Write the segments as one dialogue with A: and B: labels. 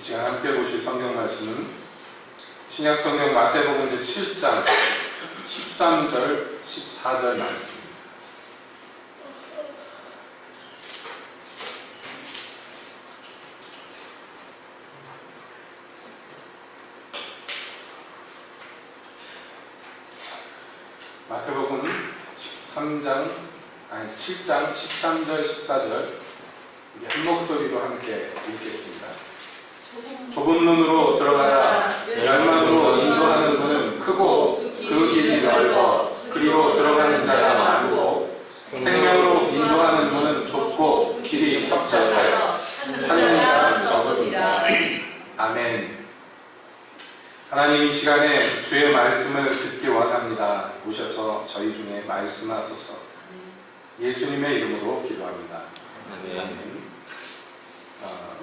A: 시간 함께 보실 성경 말씀은 신약 성경 마태복음 제7장 13절 14절 말씀입니다. 마태복음 7장 13절 14절 한 목소리로 함께 읽겠습니다. 좁은 문으로 들어가라. 열망으로 인도하는 문은 크고 그 길이 넓어 그리고 들어가는 자가 많고 생명으로 인도하는 문은 좁고 길이 협착하여 찾는 이가 적으니라. 아멘. 하나님, 이 시간에 주의 말씀을 듣기 원합니다. 오셔서 저희 중에 말씀하소서. 예수님의 이름으로 기도합니다. 아멘.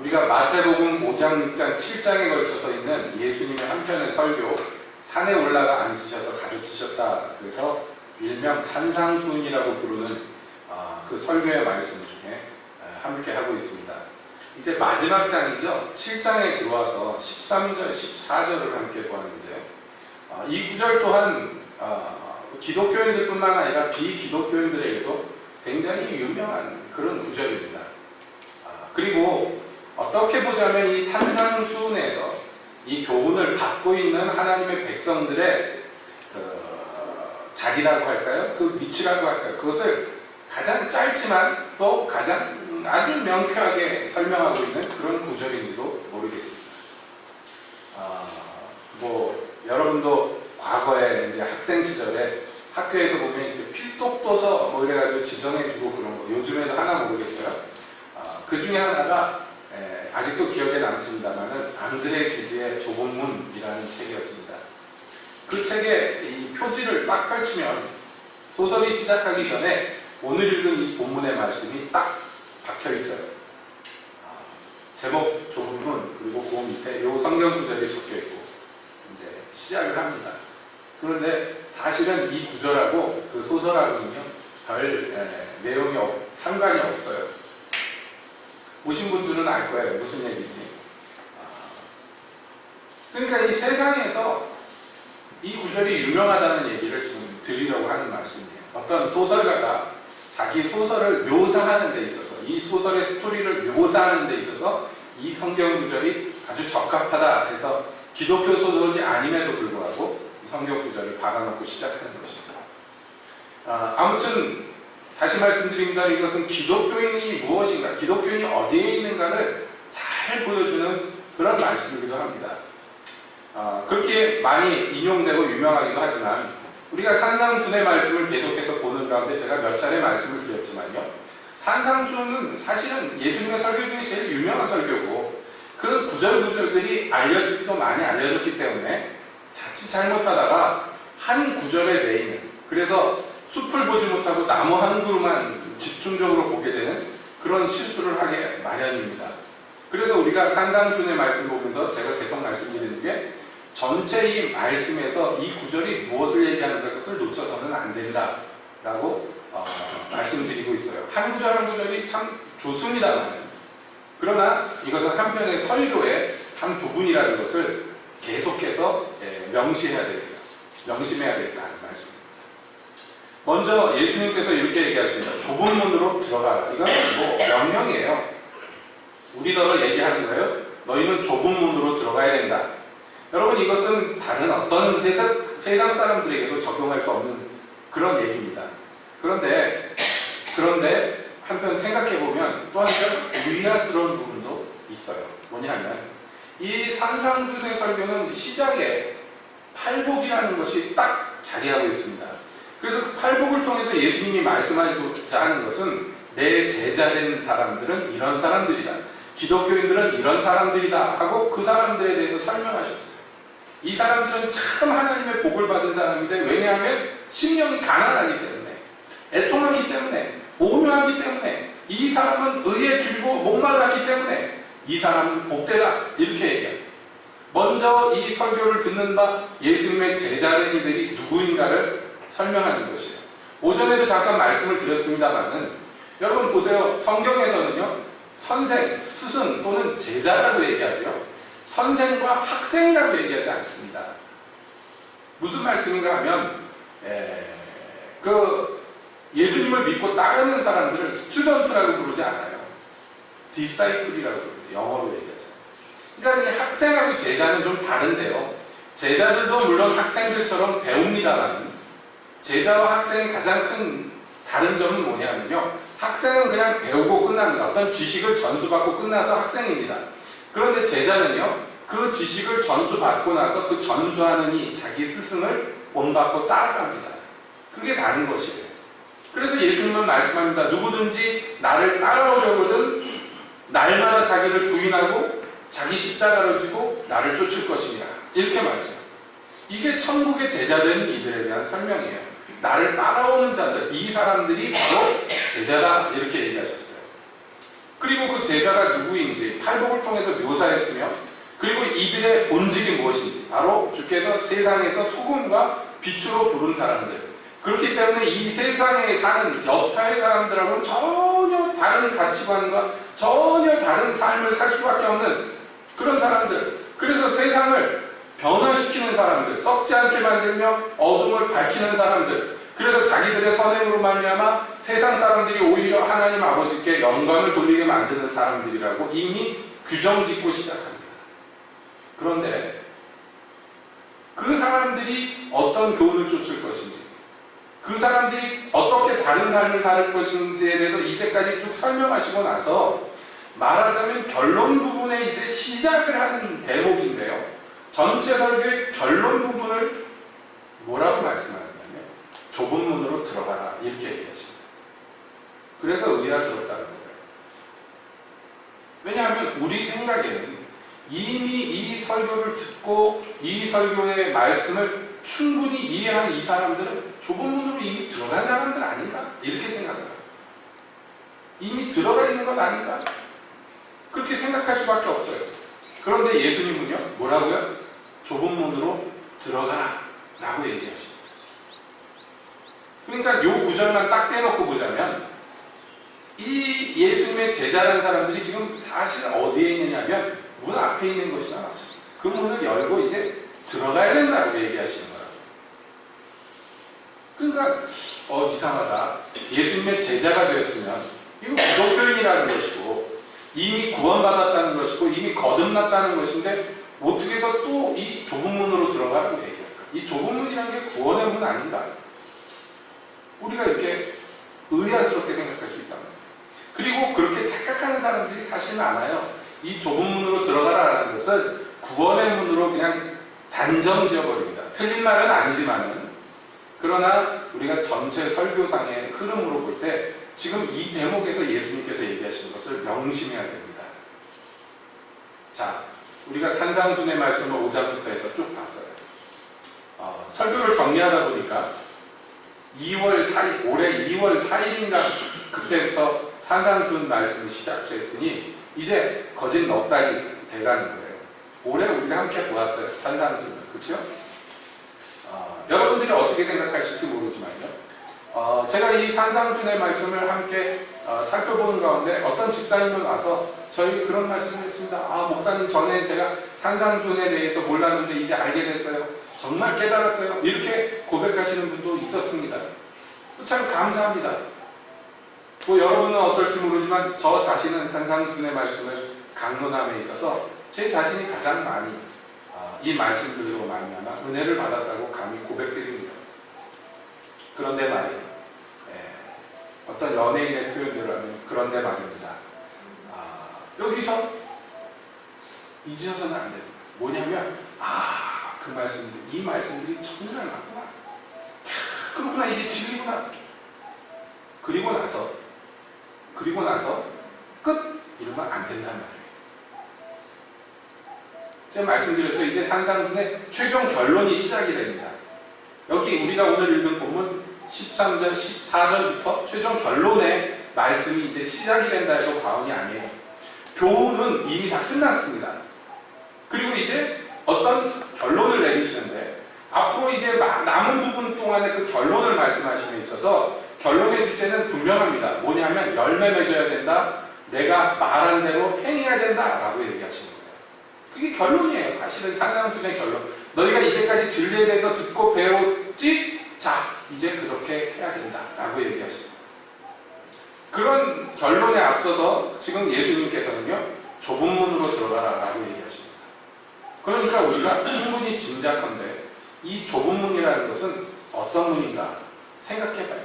A: 우리가 마태복음 5장, 6장, 7장에 걸쳐서 있는 예수님의 한편의 설교, 산에 올라가 앉으셔서 가르치셨다. 그래서 일명 산상수훈이라고 부르는 그 설교의 말씀 중에 함께 하고 있습니다. 이제 마지막 장이죠. 7장에 들어와서 13절, 14절을 함께 보았는데요. 이 구절 또한 기독교인들뿐만 아니라 비기독교인들에게도 굉장히 유명한 그런 구절입니다. 그리고 어떻게 보자면 이 산상수훈에서 이 교훈을 받고 있는 하나님의 백성들의 자리라고 할까요? 그 위치라고 할까요? 그것을 가장 짧지만 또 가장 아주 명쾌하게 설명하고 있는 그런 구절인지도 모르겠습니다. 여러분도 과거에 이제 학생 시절에 학교에서 보면 이렇게 필독도서 뭐 이래가지고 지정해주고 그런 거, 요즘에도 하나 모르겠어요. 그 중에 하나가 아직도 기억에 남습니다만은 앙드레 지드의 좁은 문이라는 책이었습니다. 그 책의 이 표지를 딱 펼치면 소설이 시작하기 전에 오늘 읽은 이 본문의 말씀이 딱 박혀 있어요. 제목 좁은 문, 그리고 그 밑에 요 성경 구절이 적혀 있고 이제 시작을 합니다. 그런데 사실은 이 구절하고 그 소설하고는요 별 내용이 상관이 없어요. 보신 분들은 알 거예요. 무슨 얘기인지. 그러니까 이 세상에서 이 구절이 유명하다는 얘기를 지금 드리려고 하는 말씀이에요. 어떤 소설가가 자기 소설을 묘사하는 데 있어서, 이 소설의 스토리를 묘사하는 데 있어서 이 성경 구절이 아주 적합하다 해서 기독교 소설이 아님에도 불구하고 이 성경 구절을 박아놓고 시작하는 것입니다. 아무튼 다시 말씀드립니다. 이것은 기독교인이 무엇인가, 기독교인이 어디에 있는가를 잘 보여주는 그런 말씀이기도 합니다. 그렇게 많이 인용되고 유명하기도 하지만 우리가 산상수훈의 말씀을 계속해서 보는 가운데 제가 몇 차례 말씀을 드렸지만요, 산상수훈은 사실은 예수님의 설교 중에 제일 유명한 설교고 그 구절구절들이 알려지기도 많이 알려졌기 때문에 자칫 잘못하다가 한 구절에 매이는, 그래서 숲을 보지 못하고 나무 한 그루만 집중적으로 보게 되는 그런 실수를 하게 마련입니다. 그래서 우리가 산상수훈의 말씀을 보면서 제가 계속 말씀드리는 게 전체 이 말씀에서 이 구절이 무엇을 얘기하는 것을 놓쳐서는 안 된다라고 말씀드리고 있어요. 한 구절 한 구절이 참 좋습니다만, 그러나 이것은 한편의 설교의 한 부분이라는 것을 계속해서 명심해야 되겠다는 말씀. 먼저 예수님께서 이렇게 얘기하십니다. 좁은 문으로 들어가라. 이건 뭐 명령이에요. 우리더러 얘기하는 거예요. 너희는 좁은 문으로 들어가야 된다. 여러분, 이것은 다른 어떤 세상 사람들에게도 적용할 수 없는 그런 얘기입니다. 그런데 한편 생각해보면 또 한편 의아스러운 부분도 있어요. 뭐냐면 이 산상수훈의 설교는 시작에 팔복이라는 것이 딱 자리하고 있습니다. 그래서 그 팔복을 통해서 예수님이 말씀하고자 하는 것은 내 제자된 사람들은 이런 사람들이다, 기독교인들은 이런 사람들이다 하고 그 사람들에 대해서 설명하셨어요. 이 사람들은 참 하나님의 복을 받은 사람인데, 왜냐하면 심령이 가난하기 때문에, 애통하기 때문에, 온유하기 때문에, 이 사람은 의에 줄고 목말랐기 때문에 이 사람은 복되다, 이렇게 얘기합니다. 먼저 이 설교를 듣는 바 예수님의 제자된 이들이 누구인가를 설명하는 것이에요. 오전에도 잠깐 말씀을 드렸습니다만은 여러분 보세요. 성경에서는요 선생, 스승 또는 제자라고 얘기하죠. 선생과 학생이라고 얘기하지 않습니다. 무슨 말씀인가 하면 그 예수님을 믿고 따르는 사람들을 스튜던트라고 부르지 않아요. 디사이플이라고 부르죠. 영어로 얘기하죠. 그러니까 이 학생하고 제자는 좀 다른데요. 제자들도 물론 학생들처럼 배웁니다만 제자와 학생의 가장 큰 다른 점은 뭐냐면요. 학생은 그냥 배우고 끝납니다. 어떤 지식을 전수받고 끝나서 학생입니다. 그런데 제자는요. 그 지식을 전수받고 나서 그 전수하는 이 자기 스승을 본받고 따라갑니다. 그게 다른 것이에요. 그래서 예수님은 말씀합니다. 누구든지 나를 따라오려거든 날마다 자기를 부인하고 자기 십자가를 지고 나를 쫓을 것입니다. 이렇게 말씀해요. 이게 천국의 제자된 이들에 대한 설명이에요. 나를 따라오는 자들, 이 사람들이 바로 제자다 이렇게 얘기하셨어요. 그리고 그 제자가 누구인지 팔복을 통해서 묘사했으며 그리고 이들의 본질이 무엇인지 바로 주께서 세상에서 소금과 빛으로 부른 사람들, 그렇기 때문에 이 세상에 사는 여타의 사람들하고는 전혀 다른 가치관과 전혀 다른 삶을 살 수밖에 없는 그런 사람들, 그래서 세상을 변화시키는 사람들, 썩지 않게 만들며 어둠을 밝히는 사람들, 그래서 자기들의 선행으로 말미암아 세상 사람들이 오히려 하나님 아버지께 영광을 돌리게 만드는 사람들이라고 이미 규정짓고 시작합니다. 그런데 그 사람들이 어떤 교훈을 쫓을 것인지, 그 사람들이 어떻게 다른 삶을 살 것인지에 대해서 이제까지 쭉 설명하시고 나서 말하자면 결론 부분에 이제 시작을 하는 대목인데요. 전체 설교의 결론 부분을 뭐라고 말씀하느냐면 좁은 문으로 들어가라 이렇게 얘기하십니다. 그래서 의아스럽다는 거예요. 왜냐하면 우리 생각에는 이미 이 설교를 듣고 이 설교의 말씀을 충분히 이해한 이 사람들은 좁은 문으로 이미 들어간 사람들 아닌가? 이렇게 생각해요. 이미 들어가 있는 것 아닌가? 그렇게 생각할 수밖에 없어요. 그런데 예수님은요, 뭐라고요? 좁은 문으로 들어가라 라고 얘기하십니다. 그러니까 요 구절만 딱 떼놓고 보자면 이 예수님의 제자라는 사람들이 지금 사실 어디에 있느냐면 문 앞에 있는 것이나 마찬가지입니다. 그 문을 열고 이제 들어가야 된다고 얘기하시는 거예요. 그러니까 이상하다. 예수님의 제자가 되었으면 이거 기독교인이라는 것이고 이미 구원받았다는 것이고 이미 거듭났다는 것인데 어떻게 해서 또 이 좁은 문으로 들어가라고 얘기할까? 이 좁은 문이라는 게 구원의 문 아닌가? 우리가 이렇게 의아스럽게 생각할 수 있단 말이에요. 그리고 그렇게 착각하는 사람들이 사실 많아요. 이 좁은 문으로 들어가라는 것은 구원의 문으로 그냥 단정 지어버립니다. 틀린 말은 아니지만은, 그러나 우리가 전체 설교상의 흐름으로 볼 때 지금 이 대목에서 예수님께서 얘기하시는 것을 명심해야 됩니다. 자, 우리가 산상순의 말씀을 5장부터 해서 쭉 봤어요. 설교를 정리하다 보니까 2월 4일, 올해 2월 4일인가 그때부터 산상순 말씀이 시작됐으니 이제 거진 넉 달이 돼가는 거예요. 올해 우리가 함께 보았어요. 산상순을. 그렇죠? 여러분들이 어떻게 생각하실지 모르지만요. 제가 이 산상순의 말씀을 함께 살펴보는 가운데 어떤 집사님은 와서 저희 그런 말씀을 했습니다. 목사님, 전에 제가 산상순에 대해서 몰랐는데 이제 알게 됐어요. 정말 깨달았어요. 이렇게 고백하시는 분도 있었습니다. 참 감사합니다. 여러분은 어떨지 모르지만 저 자신은 산상순의 말씀을 강론함에 있어서 제 자신이 가장 많이 이 말씀들로 말미암아 은혜를 받았다고 감히 고백드립니다. 그런데 말이에요. 어떤 연예인의 표현대로 하면 그런데 말입니다. 여기서 잊어서는 안 됩니다. 뭐냐면 그 말씀들, 이 말씀들이 정말 맞구나. 그렇구나, 이게 진리구나. 그리고 나서 끝! 이러면 안 된단 말이에요. 제가 말씀드렸죠. 이제 산상순의 최종 결론이 시작이 됩니다. 여기 우리가 오늘 읽은 본문 13절, 14절부터 최종 결론의 말씀이 이제 시작이 된다 해도 과언이 아니에요. 교훈은 이미 다 끝났습니다. 그리고 이제 어떤 결론을 내리시는데 앞으로 이제 남은 부분 동안에 그 결론을 말씀하심에 있어서 결론의 주제는 분명합니다. 뭐냐면 열매 맺어야 된다. 내가 말한 대로 행해야 된다 라고 얘기하시는 거예요. 그게 결론이에요. 사실은 산상수훈의 결론. 너희가 이제까지 진리에 대해서 듣고 배웠지? 자, 이제 그렇게 해야 된다 라고 얘기하십니다. 그런 결론에 앞서서 지금 예수님께서는요, 좁은 문으로 들어가라 라고 얘기하십니다. 그러니까 우리가 충분히 짐작한데 이 좁은 문이라는 것은 어떤 문인가 생각해봐요.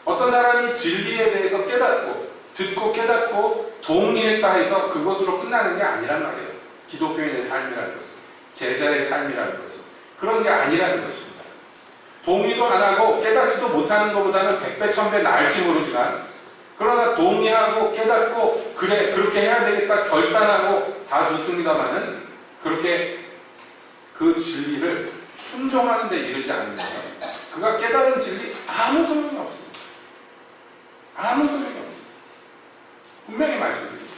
A: 어떤 사람이 진리에 대해서 깨닫고 듣고 깨닫고 동의했다 해서 그것으로 끝나는 게 아니란 말이에요. 기독교인의 삶이라는 것은, 제자의 삶이라는 것은 그런 게 아니라는 것입니다. 동의도 안 하고 깨닫지도 못하는 것보다는 100배, 1000배 나을지 모르지만, 그러나 동의하고 깨닫고 그래 그렇게 해야 되겠다 결단하고 다 좋습니다만은 그렇게 그 진리를 순종하는 데 이르지 않으면 그가 깨달은 진리 아무 소용이 없습니다. 아무 소용이 없습니다. 분명히 말씀드립니다.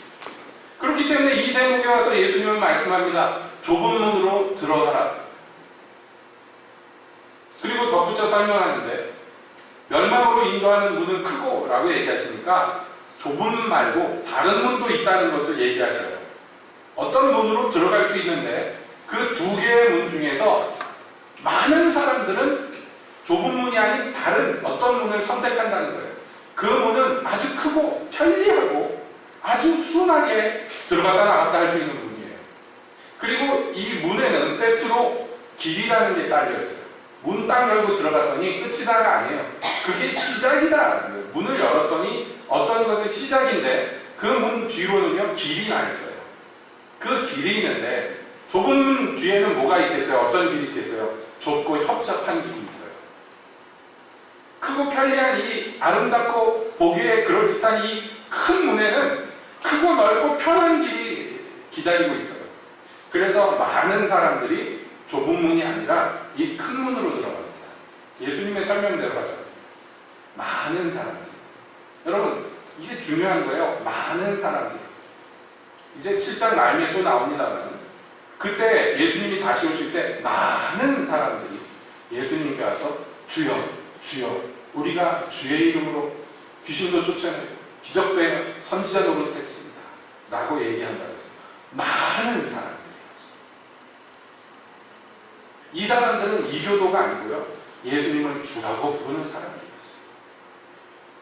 A: 그렇기 때문에 이 대목에 와서 예수님은 말씀합니다. 좁은 문으로 들어가라. 그리고 덧붙여 설명하는데 멸망으로 인도하는 문은 크고 라고 얘기하시니까 좁은 문 말고 다른 문도 있다는 것을 얘기하셔요. 어떤 문으로 들어갈 수 있는데 그 두 개의 문 중에서 많은 사람들은 좁은 문이 아닌 다른 어떤 문을 선택한다는 거예요. 그 문은 아주 크고 편리하고 아주 순하게 들어갔다 나갔다 할 수 있는 문이에요. 그리고 이 문에는 세트로 길이라는 게 딸려 있어요. 문 딱 열고 들어갔더니 끝이다가 아니에요. 그게 시작이다. 문을 열었더니 어떤 것의 시작인데 그 문 뒤로는요 길이 나 있어요. 그 길이 있는데 좁은 문 뒤에는 뭐가 있겠어요? 어떤 길이 있겠어요? 좁고 협착한 길이 있어요. 크고 편리한 이 아름답고 보기에 그럴듯한 이 큰 문에는 크고 넓고 편한 길이 기다리고 있어요. 그래서 많은 사람들이 좁은 문이 아니라 이 큰 문으로 들어갑니다. 예수님의 설명대로 하죠. 많은 사람들. 여러분, 이게 중요한 거예요. 많은 사람들. 이제 7장 말미에 또 나옵니다만 그때 예수님이 다시 오실 때 많은 사람들이 예수님께 와서 주여, 주여, 우리가 주의 이름으로 귀신도 쫓아내고 기적도 해 선지자 노릇했습니다 라고 얘기한다고 했습니다. 많은 사람들이었습니다. 이 사람들은 이교도가 아니고요, 예수님을 주라고 부르는 사람들이었어요.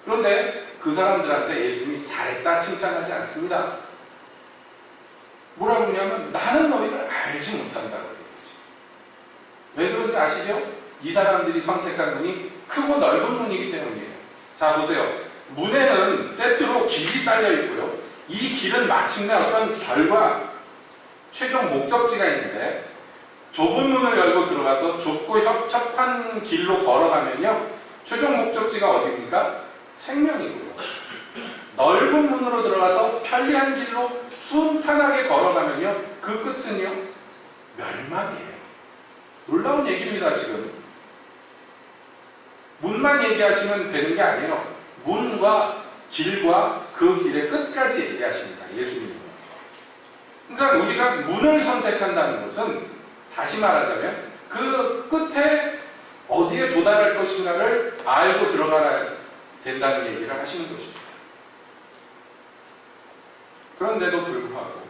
A: 그런데 그 사람들한테 예수님이 잘했다 칭찬하지 않습니다. 뭐라고 그러냐면 나는 너희를 알지 못한다고 얘기하죠. 왜 그런지 아시죠? 이 사람들이 선택한 문이 크고 넓은 문이기 때문이에요. 자 보세요. 문에는 세트로 길이 딸려 있고요. 이 길은 마침내 어떤 결과, 최종 목적지가 있는데 좁은 문을 열고 들어가서 좁고 협착한 길로 걸어가면요 최종 목적지가 어디입니까? 생명이고요. 넓은 문으로 들어가서 편리한 길로 순탄하게 걸어가면요 그 끝은요 멸망이에요. 놀라운 얘기입니다. 지금 문만 얘기하시면 되는 게 아니에요. 문과 길과 그 길의 끝까지 얘기하십니다. 예수님은. 그러니까 우리가 문을 선택한다는 것은 다시 말하자면 그 끝에 어디에 도달할 것인가를 알고 들어가야 된다는 얘기를 하시는 것입니다. 그런데도 불구하고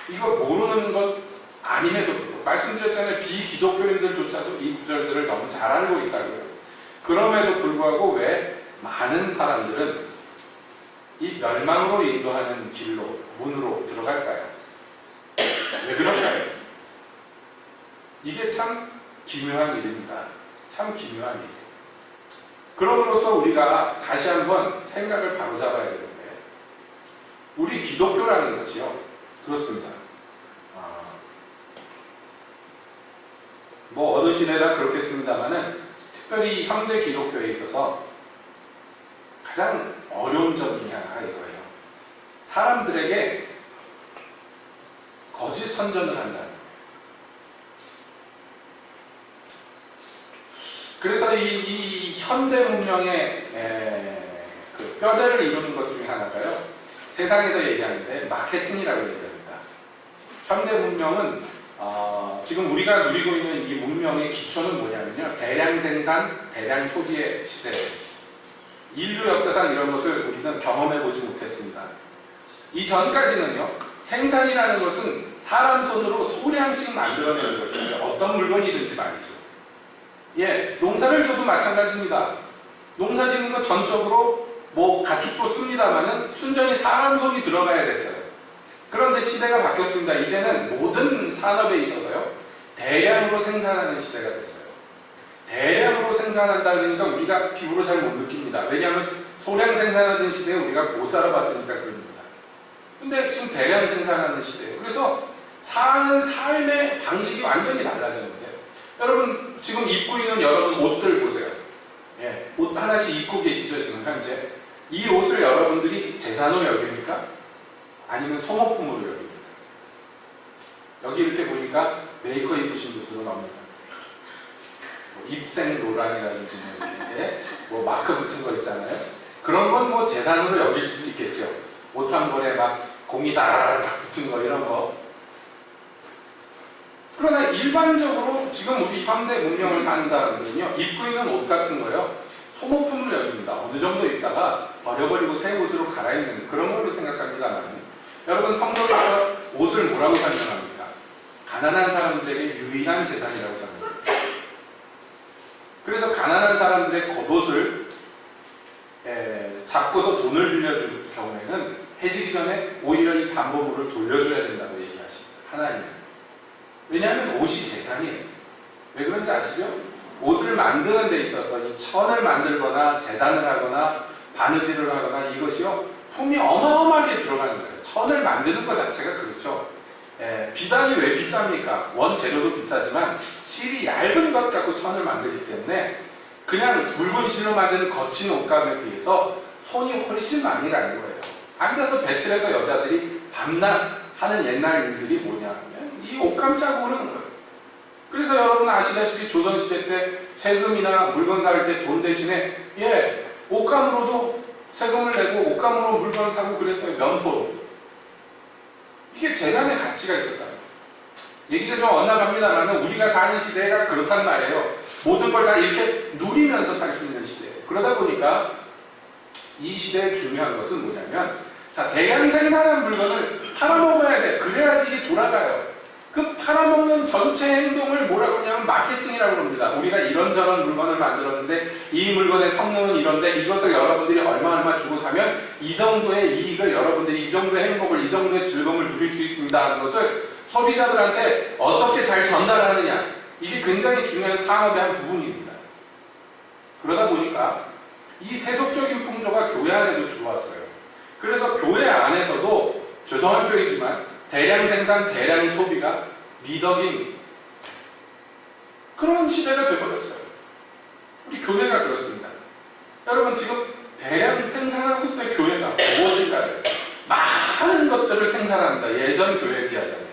A: 이거 모르는 것 아님에도 불구하고 말씀드렸잖아요. 비기독교인들조차도 이 구절들을 너무 잘 알고 있다고요. 그럼에도 불구하고 왜 많은 사람들은 이 멸망으로 인도하는 길로, 문으로 들어갈까요? 왜 그럴까요? 이게 참 기묘한 일입니다. 참 기묘한 일. 그럼으로써 우리가 다시 한번 생각을 바로잡아야 되는데, 우리 기독교라는 것이요, 그렇습니다. 뭐 어느 시대나 그렇겠습니다만은 특별히 현대 기독교에 있어서 가장 어려운 점 중에 하나가 이거예요. 사람들에게 거짓 선전을 한다는 거예요. 그래서 이 현대 문명의 그 뼈대를 이루는 것 중에 하나가요, 세상에서 얘기하는데 마케팅이라고 얘기합니다. 현대 문명은 지금 우리가 누리고 있는 이 문명의 기초는 뭐냐면요, 대량 생산, 대량 소비의 시대예요. 인류 역사상 이런 것을 우리는 경험해보지 못했습니다. 이전까지는요, 생산이라는 것은 사람 손으로 소량씩 만들어내는 것인데 어떤 물건이든지 말이죠. 예, 농사를 줘도 마찬가지입니다. 농사 짓는 것 전적으로 뭐 가축도 씁니다만은 순전히 사람 손이 들어가야 됐어요. 그런데 시대가 바뀌었습니다. 이제는 모든 산업에 있어서요, 대량으로 생산하는 시대가 됐어요. 대량으로 생산한다 그러니까 우리가 피부로 잘 못 느낍니다. 왜냐하면 소량 생산하던 시대에 우리가 못 살아봤으니까 그럽니다. 근데 지금 대량 생산하는 시대예요. 그래서 사는 삶의 방식이 완전히 달라졌는데, 여러분 지금 입고 있는 여러분 옷들 보세요. 예, 옷 하나씩 입고 계시죠 지금 현재. 이 옷을 여러분들이 재산으로 여깁니까? 아니면 소모품으로 여깁니까? 여기 이렇게 보니까 메이커 입으신 분들은 없는 것 같아요. 뭐 입생 노란이라든지 뭐 마크 붙은 거 있잖아요. 그런 건 뭐 재산으로 여길 수도 있겠죠. 옷 한 번에 막 공이 다라락 붙은 거 이런 거. 그러나 일반적으로 지금 우리 현대 문명을 사는 사람들은요, 입고 있는 옷 같은 거요, 소모품으로 여깁니다. 어느 정도 입다가 버려버리고 새 옷으로 갈아입는 그런 걸로 생각합니다만, 여러분 성경에서 옷을 뭐라고 설명합니까? 가난한 사람들에게 유일한 재산이라고 설명합니다. 그래서 가난한 사람들의 겉옷을 잡고서 돈을 빌려줄 경우에는 해지기 전에 오히려 이 담보물을 돌려줘야 된다고 얘기하십니다. 하나님은. 왜냐하면 옷이 재산이에요. 왜 그런지 아시죠? 옷을 만드는 데 있어서 이 천을 만들거나 재단을 하거나 바느질을 하거나 이것이요, 품이 어마어마하게 들어가는 거예요. 천을 만드는 것 자체가 그렇죠. 비단이 왜 비쌉니까? 원재료도 비싸지만 실이 얇은 것 갖고 천을 만들기 때문에 그냥 굵은 실로 만드는 거친 옷감에 비해서 손이 훨씬 많이 가는 거예요. 앉아서 배틀에서 여자들이 밤낮 하는 옛날 일들이 뭐냐 하면 이 옷감 짜고 그러는 거예요. 그래서 여러분 아시다시피 조선시대 때 세금이나 물건 살 때 돈 대신에 옷감으로도 세금을 내고 옷감으로 물건을 사고 그랬어요. 면포로. 이게 재산의 가치가 있었다. 얘기가 좀 엇나갑니다만 우리가 사는 시대가 그렇단 말이에요. 모든 걸 다 이렇게 누리면서 살 수 있는 시대예요. 그러다 보니까 이 시대의 중요한 것은 뭐냐면, 자, 대량 생산한 물건을 팔아먹어야 돼. 그래야지 이게 돌아가요. 그 팔아먹는 전체 행동을 뭐라고 하냐면 마케팅이라고 합니다. 우리가 이런저런 물건을 만들었는데 이 물건의 성능은 이런데 이것을 여러분들이 얼마 주고 사면 이 정도의 이익을, 여러분들이 이 정도의 행복을, 이 정도의 즐거움을 누릴 수 있습니다 하는 것을 소비자들한테 어떻게 잘 전달하느냐, 이게 굉장히 중요한 산업의 한 부분입니다. 그러다 보니까 이 세속적인 풍조가 교회 안에도 들어왔어요. 그래서 교회 안에서도 죄송한 표현이지만 대량 생산, 대량 소비가 미덕인 그런 시대가 되어버렸어요. 우리 교회가 그렇습니다. 여러분 지금 대량 생산하고 있어요. 교회가 무엇인가를 많은 것들을 생산합니다. 예전 교회에 비하자면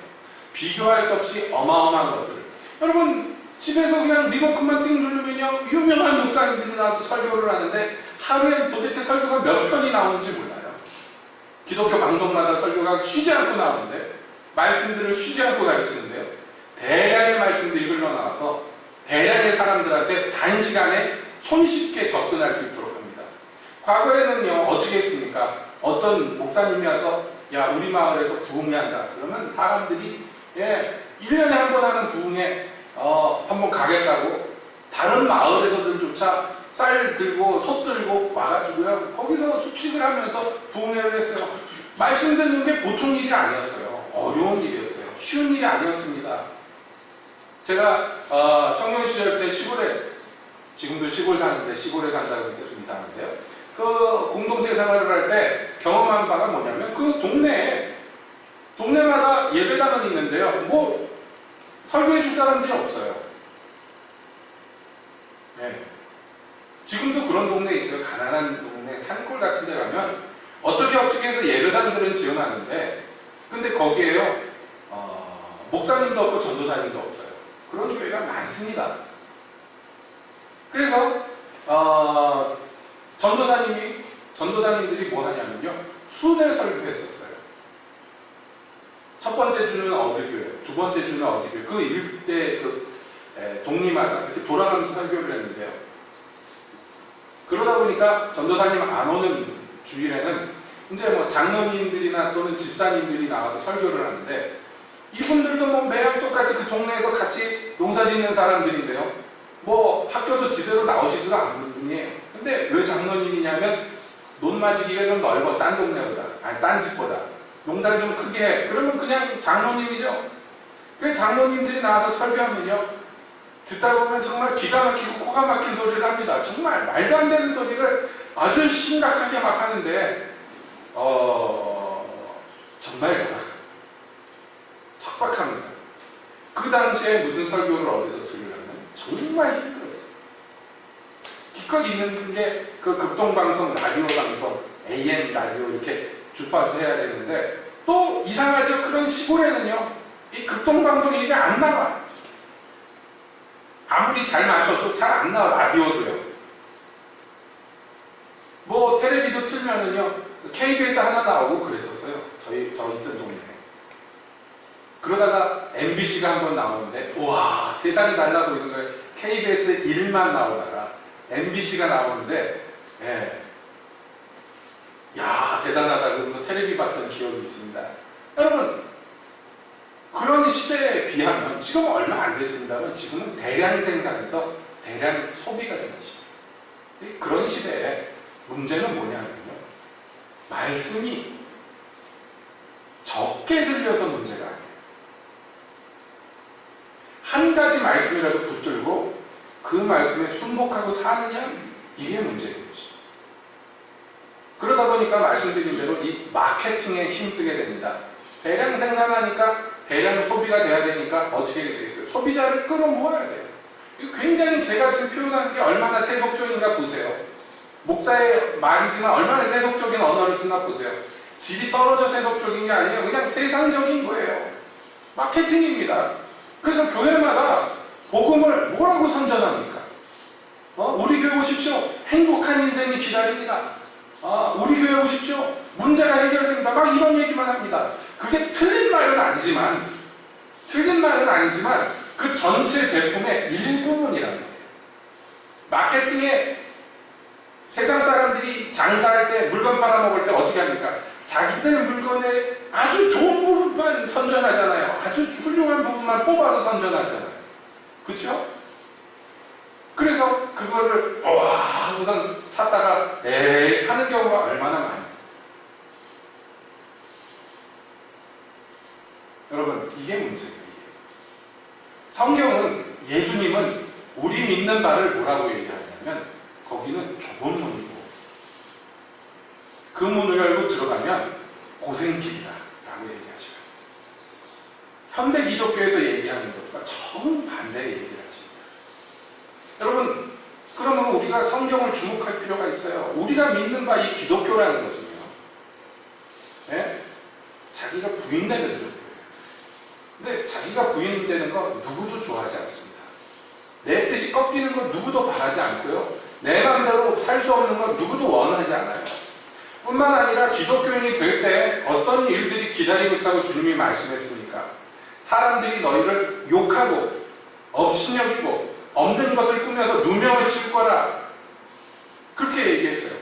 A: 비교할 수 없이 어마어마한 것들을. 여러분 집에서 그냥 리모컨만 띵 누르면요, 유명한 목사님들이 나와서 설교를 하는데 하루에 도대체 설교가 몇 편이 나오는지 몰라요. 기독교 방송마다 설교가 쉬지 않고 나오는데, 말씀들을 쉬지 않고 가르치는데요, 대량의 말씀들이 흘러나와서 대량의 사람들한테 단시간에 손쉽게 접근할 수 있도록 합니다. 과거에는요, 어떻게 했습니까? 어떤 목사님이 와서 야, 우리 마을에서 부흥회 한다 그러면 사람들이 1년에 한 번 하는 부흥회 한번 가겠다고 다른 마을에서들조차 쌀 들고 솥 들고 와가지고요, 거기서 숙식을 하면서 부흥회를 했어요. 말씀 듣는 게 보통 일이 아니었어요. 어려운 일이었어요. 쉬운 일이 아니었습니다. 제가 청년 시절 때 시골에, 지금도 시골 사는데 시골에 산다고 하니까 좀 이상한데요, 그 공동체 생활을 할 때 경험한 바가 뭐냐면, 그 동네마다 예배당은 있는데요, 뭐 설교해 줄 사람들이 없어요. 네. 지금도 그런 동네에 있어요. 가난한 동네, 산골 같은 데 가면 어떻게 해서 예배당들은 지어놨는데, 근데 거기에요, 목사님도 없고 전도사님도 없어요. 그런 교회가 많습니다. 그래서 전도사님들이 뭐 하냐면요, 순회 설교했었어요. 첫 번째 주는 어디 교회, 두 번째 주는 어디 교회, 그 일대 동리마다 이렇게 돌아가면서 설교를 했는데요. 그러다 보니까 전도사님 안 오는 주일에는 이제 뭐 장로님들이나 또는 집사님들이 나와서 설교를 하는데 이분들도 뭐 매일 똑같이 그 동네에서 같이 농사 짓는 사람들인데요. 뭐 학교도 제대로 나오시지도 않는 분이에요. 근데 왜 장로님이냐면 논마지기가 좀 넓어, 딴 동네보다, 아니 딴 집보다 농사를 좀 크게 해. 그러면 그냥 장로님이죠. 그 장로님들이 나와서 설교하면요, 듣다 보면 정말 기가 막히고 코가 막힌 소리를 합니다. 정말 말도 안 되는 소리를 아주 심각하게 막 하는데 정말 척박합니다. 그 당시에 무슨 설교를 어디서 들으려면 정말 힘들었어요. 기껏 있는 게 그 극동방송, 라디오 방송, AM 라디오 이렇게 주파수 해야 되는데 또 이상하죠. 그런 시골에는요, 이 극동방송이 이게 안 나와. 아무리 잘 맞춰도 잘 안 나와. 라디오도요. 뭐 텔레비도 틀면은요, KBS 하나 나오고 그랬었어요. 저 있던 동네에. 그러다가 MBC가 한번 나오는데 우와, 세상이 달라 보이는 거예요. KBS 1만 나오다가 MBC가 나오는데 야, 대단하다 그러면서 텔레비 봤던 기억이 있습니다. 여러분, 그런 시대에 비하면 지금은 얼마 안 됐습니다만 지금은 대량 생산해서 대량 소비가 되는 시대. 그런 시대에 문제는 뭐냐면요, 말씀이 적게 들려서 문제가 아니에요. 한 가지 말씀이라도 붙들고 그 말씀에 순복하고 사느냐, 이게 문제인 거죠. 그러다 보니까 말씀드린 대로 이 마케팅에 힘쓰게 됩니다. 대량 생산하니까 대량 소비가 돼야 되니까 어떻게 되겠어요? 소비자를 끌어모아야 돼요. 이거 굉장히 제가 지금 표현하는 게 얼마나 세속적인가 보세요. 목사의 말이지만 얼마나 세속적인 언어를 쓰나 보세요. 질이 떨어져 세속적인 게 아니에요. 그냥 세상적인 거예요. 마케팅입니다. 그래서 교회마다 복음을 뭐라고 선전합니까? 우리 교회 오십시오. 행복한 인생이 기다립니다. 우리 교회 오십시오. 문제가 해결됩니다. 막 이런 얘기만 합니다. 그게 틀린 말은 아니지만 그 전체 제품의 일부분이란 말이에요. 마케팅에 세상 사람들이 장사할 때, 물건 팔아먹을 때 어떻게 합니까? 자기들 물건의 아주 좋은 부분만 선전하잖아요. 아주 훌륭한 부분만 뽑아서 선전하잖아요. 그렇죠? 그래서 그거를 우선 샀다가 하는 경우가 얼마나 많아요. 여러분, 이게 문제예요. 성경은, 예수님은 우리 믿는 바를 뭐라고 얘기하냐면 거기는 좁은 문이고 그 문을 열고 들어가면 고생길이다 라고 얘기하죠. 현대 기독교에서 얘기하는 것과 정반대의 얘기를 하십니다. 여러분, 그러면 우리가 성경을 주목할 필요가 있어요. 우리가 믿는 바 이 기독교라는 것은요, 자기가 부인되는 종교예요. 근데 자기가 부인되는 거 누구도 좋아하지 않습니다. 내 뜻이 꺾이는 거 누구도 바라지 않고요, 내 마음대로 살 수 없는 거 누구도 원하지 않아요. 뿐만 아니라 기독교인이 될 때 어떤 일들이 기다리고 있다고 주님이 말씀했습니까? 사람들이 너희를 욕하고 업신여기고 없는 것을 꾸며서 누명을 씌울 거라, 그렇게 얘기했어요.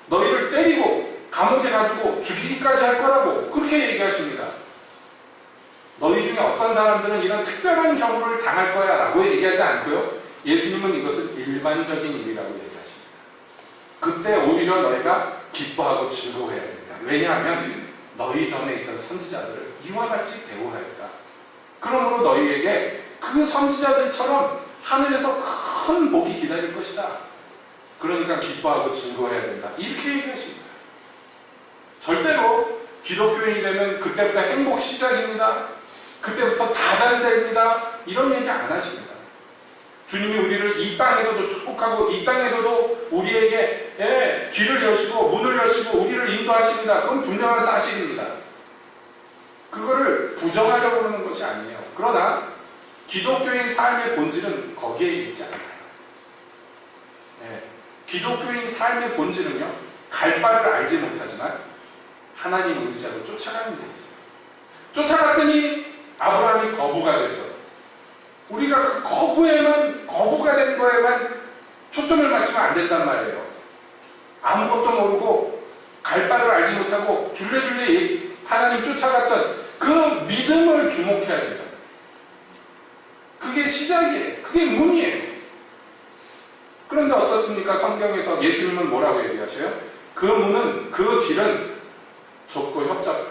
A: 너희를 때리고 감옥에 가두고 죽이기까지 할 거라고 그렇게 얘기하십니다. 너희 중에 어떤 사람들은 이런 특별한 경우를 당할 거야 라고 얘기하지 않고요, 예수님은 이것은 일반적인 일이라고 얘기하십니다. 그때 오히려 너희가 기뻐하고 즐거워해야 됩니다. 왜냐하면 너희 전에 있던 선지자들을 이와 같이 대우하였다. 그러므로 너희에게 그 선지자들처럼 하늘에서 큰 복이 기다릴 것이다. 그러니까 기뻐하고 즐거워해야 된다. 이렇게 얘기하십니다. 절대로 기독교인이 되면 그때부터 행복 시작입니다, 그때부터 다 잘 됩니다, 이런 얘기 안 하십니다. 주님이 우리를 이 땅에서도 축복하고 이 땅에서도 우리에게 길을 여시고 문을 여시고 우리를 인도하십니다. 그건 분명한 사실입니다. 그거를 부정하려고 하는 것이 아니에요. 그러나 기독교인 삶의 본질은 거기에 있지 않아요. 기독교인 삶의 본질은요, 갈 바를 알지 못하지만 하나님 의지하고 쫓아가는 데 있어요. 쫓아갔더니 아브라함이 거부가 됐어요. 우리가 그 거부가 된 거에만 초점을 맞추면 안 된단 말이에요. 아무것도 모르고 갈 바를 알지 못하고 줄레줄레 하나님 쫓아갔던 그 믿음을 주목해야 된다. 그게 시작이에요. 그게 문이에요. 그런데 어떻습니까? 성경에서 예수님은 뭐라고 얘기하셔요? 그 문은, 그 길은 좁고 협잡해,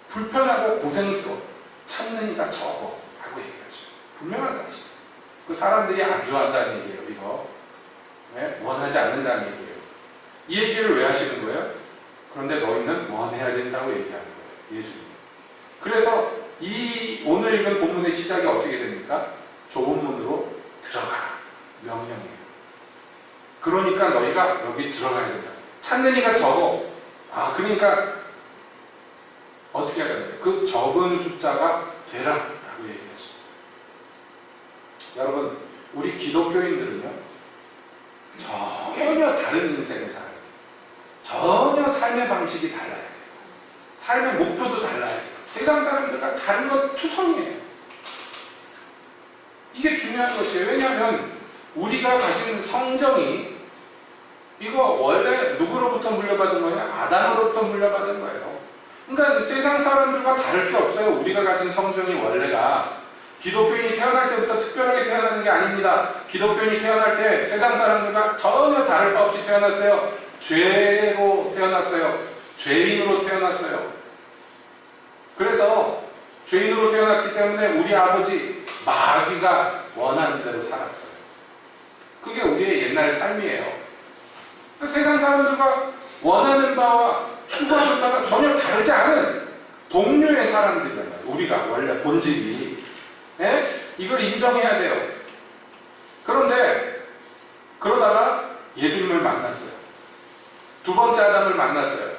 A: 불편하고 고생스러워, 찾는 이가 적어 라고 얘기하죠. 분명한 사실. 그 사람들이 안 좋아한다는 얘기예요. 이거 네? 원하지 않는다는 얘기예요. 이 얘기를 왜 하시는 거예요? 그런데 너희는 원해야 된다고 얘기하는 거예요. 예수님. 그래서 이 오늘 읽은 본문의 시작이 어떻게 됩니까? 좁은 문으로 들어가라. 명령이에요. 그러니까 너희가 여기 들어가야 된다. 찾는 이가 적어. 그러니까 어떻게 해야 됩니까? 그 적은 숫자가 되라 라고 얘기했어요. 여러분, 우리 기독교인들은요, 전혀 다른 인생을 살아요. 전혀 삶의 방식이 달라야 돼요. 삶의 목표도 달라야 돼요. 세상 사람들과 다른 것 투성이에요. 이게 중요한 것이에요. 왜냐하면 우리가 가진 성정이 이거 원래 누구로부터 물려받은 거예요? 아담으로부터 물려받은 거예요. 그러니까 세상 사람들과 다를 게 없어요. 우리가 가진 성정이 원래가 기독교인이 태어날 때부터 특별하게 태어나는 게 아닙니다. 기독교인이 태어날 때 세상 사람들과 전혀 다를 바 없이 태어났어요. 죄로 태어났어요. 죄인으로 태어났어요. 그래서 죄인으로 태어났기 때문에 우리 아버지 마귀가 원하는 대로 살았어요. 그게 우리의 옛날 삶이에요. 세상 사람들과 원하는 바와 추구하는 바가 전혀 다르지 않은 동료의 사람들이란 말이에요. 우리가 원래 본질이. 이걸 인정해야 돼요. 그런데 그러다가 예수님을 만났어요. 두 번째 아담을 만났어요.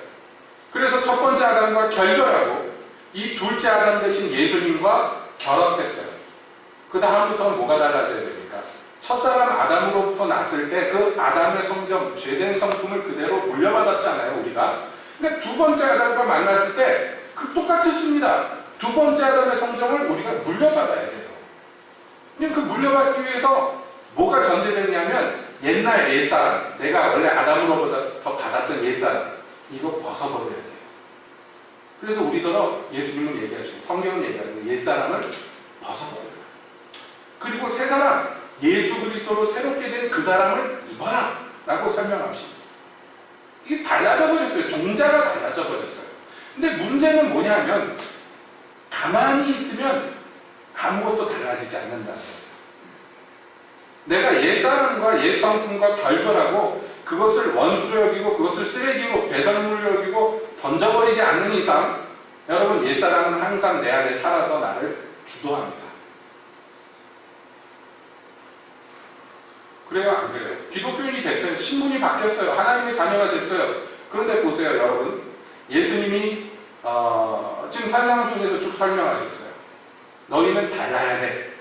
A: 그래서 첫 번째 아담과 결별하고 이 둘째 아담 대신 예수님과 결합했어요. 그 다음부터는 뭐가 달라져야 됩니까? 첫사람 아담으로부터 났을 때 그 아담의 성정, 죄된 성품을 그대로 물려받았잖아요, 우리가. 그러니까 두 번째 아담과 만났을 때 똑같았습니다. 두 번째 아담의 성정을 우리가 물려받아야 돼요. 그 물려받기 위해서 뭐가 전제되냐면 옛날 옛사람, 내가 원래 아담으로부터 받았던 옛사람, 이거 벗어버려야 돼요. 그래서 우리더러 예수님은 얘기하시고 성경은 얘기하는 거예요. 옛사람을 벗어버려요. 그리고 새 사람, 예수 그리스도로 새롭게 된 그 사람을 입어라 라고 설명하십니다. 이게 달라져 버렸어요. 종자가 달라져 버렸어요. 근데 문제는 뭐냐면 가만히 있으면 아무것도 달라지지 않는다는 거예요. 내가 옛사람과 옛성품과 결별하고 그것을 원수로 여기고 그것을 쓰레기로 배설물로 여기고 던져버리지 않는 이상 여러분, 옛사람은 항상 내 안에 살아서 나를 주도합니다. 그래요? 안 그래요? 기독교인이 됐어요. 신분이 바뀌었어요. 하나님의 자녀가 됐어요. 그런데 보세요, 여러분. 예수님이 지금 산상순에서 쭉 설명하셨어요. 너희는 달라야 돼.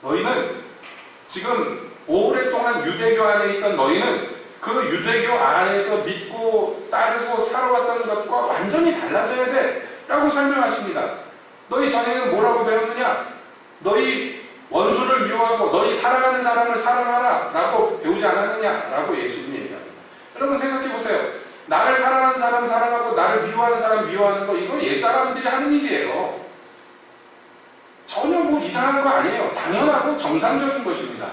A: 너희는 지금 오랫동안 유대교 안에 있던 너희는 그 유대교 안에서 믿고 따르고 살아왔던 것과 완전히 달라져야 돼 라고 설명하십니다. 너희 전에는 뭐라고 배웠느냐? 너희 원수를 미워하고 너희 사랑하는 사람을 사랑하라 라고 배우지 않았느냐 라고 예수님이 얘기합니다. 여러분 생각해 보세요. 나를 사랑하는 사람 사랑하고 나를 미워하는 사람 미워하는 거, 이거 옛사람들이 하는 일이에요. 전혀 뭐 이상한 거 아니에요. 당연하고 정상적인 것입니다.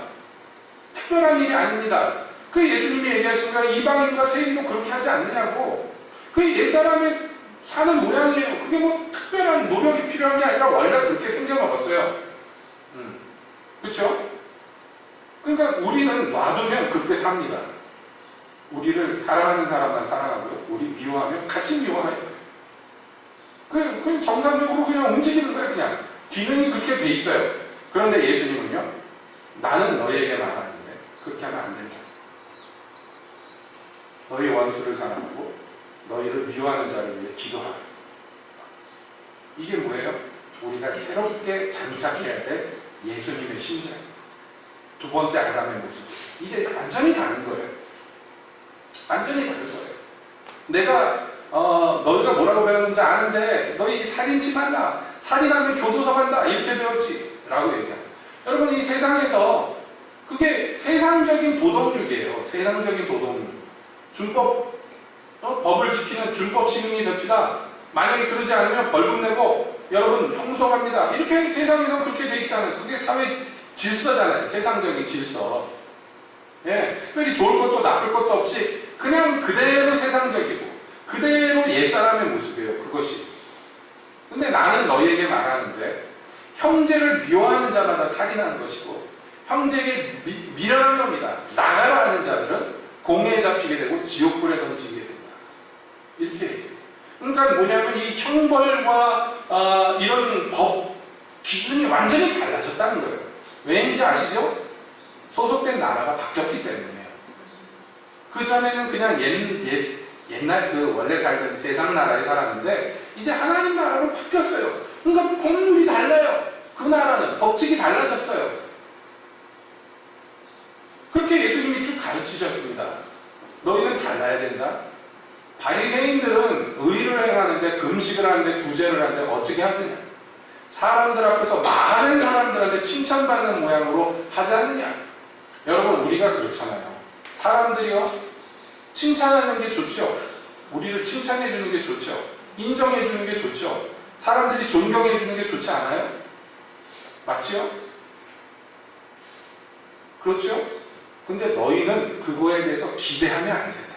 A: 특별한 일이 아닙니다. 그 예수님이 얘기하신 거야. 이방인과 세리도 그렇게 하지 않느냐고. 그 옛사람이 사는 모양이에요. 그게 뭐 특별한 노력이 필요한 게 아니라 원래 그렇게 생겨먹었어요. 그렇죠? 그러니까 우리는 놔두면 그렇게 삽니다. 우리를 사랑하는 사람만 사랑하고요. 우리 미워하면 같이 미워해요. 그냥 정상적으로 그냥 움직이는 거예요. 그냥 기능이 그렇게 돼 있어요. 그런데 예수님은요, 나는 너희에게만 하는데 그렇게 하면 안 된다. 너희 원수를 사랑하고 너희를 미워하는 자를 위해 기도하라. 이게 뭐예요? 우리가 새롭게 장착해야 될 예수님의 심장, 두 번째 아담의 모습. 이게 완전히 다른 거예요. 완전히 다른 거예요. 내가 너희가 뭐라고 배웠는지 아는데 너희 살인치 말라. 살인하면 교도소 간다. 이렇게 배웠지 라고 얘기합니다. 여러분, 이 세상에서 그게 세상적인 도덕률이에요. 세상적인 도덕률. 준법 법을 지키는 준법 시민이 됩시다. 만약에 그러지 않으면 벌금 내고 여러분 형소합니다. 이렇게 세상에서 그렇게 돼 있잖아요. 그게 사회 질서잖아요. 세상적인 질서. 예, 특별히 좋을 것도 나쁠 것도 없이 그냥 그대로 세상적이고 그대로 옛사람의 모습이에요. 그것이. 근데 나는 너희에게 말하는데 형제를 미워하는 자마다 살인하는 것이고 형제에게 미련한 놈이다. 나가라 하는 자들은 공회에 잡히게 되고 지옥불에 던지게 된다. 이렇게 얘기해요. 그러니까 뭐냐면 이 형벌과 이런 법 기준이 완전히 달라졌다는 거예요. 왜인지 아시죠? 소속된 나라가 바뀌었기 때문이에요. 그전에는 그냥 옛날 그 원래 살던 세상 나라에 살았는데 이제 하나님 나라로 바뀌었어요. 그러니까 법률이 달라요. 그 나라는 법칙이 달라졌어요. 그렇게 예수님이 쭉 가르치셨습니다. 너희는 달라야 된다. 바리새인들은 의를 행하는데 금식을 하는데 구제를 하는데 어떻게 하느냐? 사람들 앞에서 많은 사람들한테 칭찬받는 모양으로 하지 않느냐? 여러분 우리가 그렇잖아요. 사람들이요 칭찬하는 게 좋죠. 우리를 칭찬해 주는 게 좋죠. 인정해 주는 게 좋죠. 사람들이 존경해 주는 게 좋지 않아요? 맞지요? 그렇죠? 근데 너희는 그거에 대해서 기대하면 안 된다.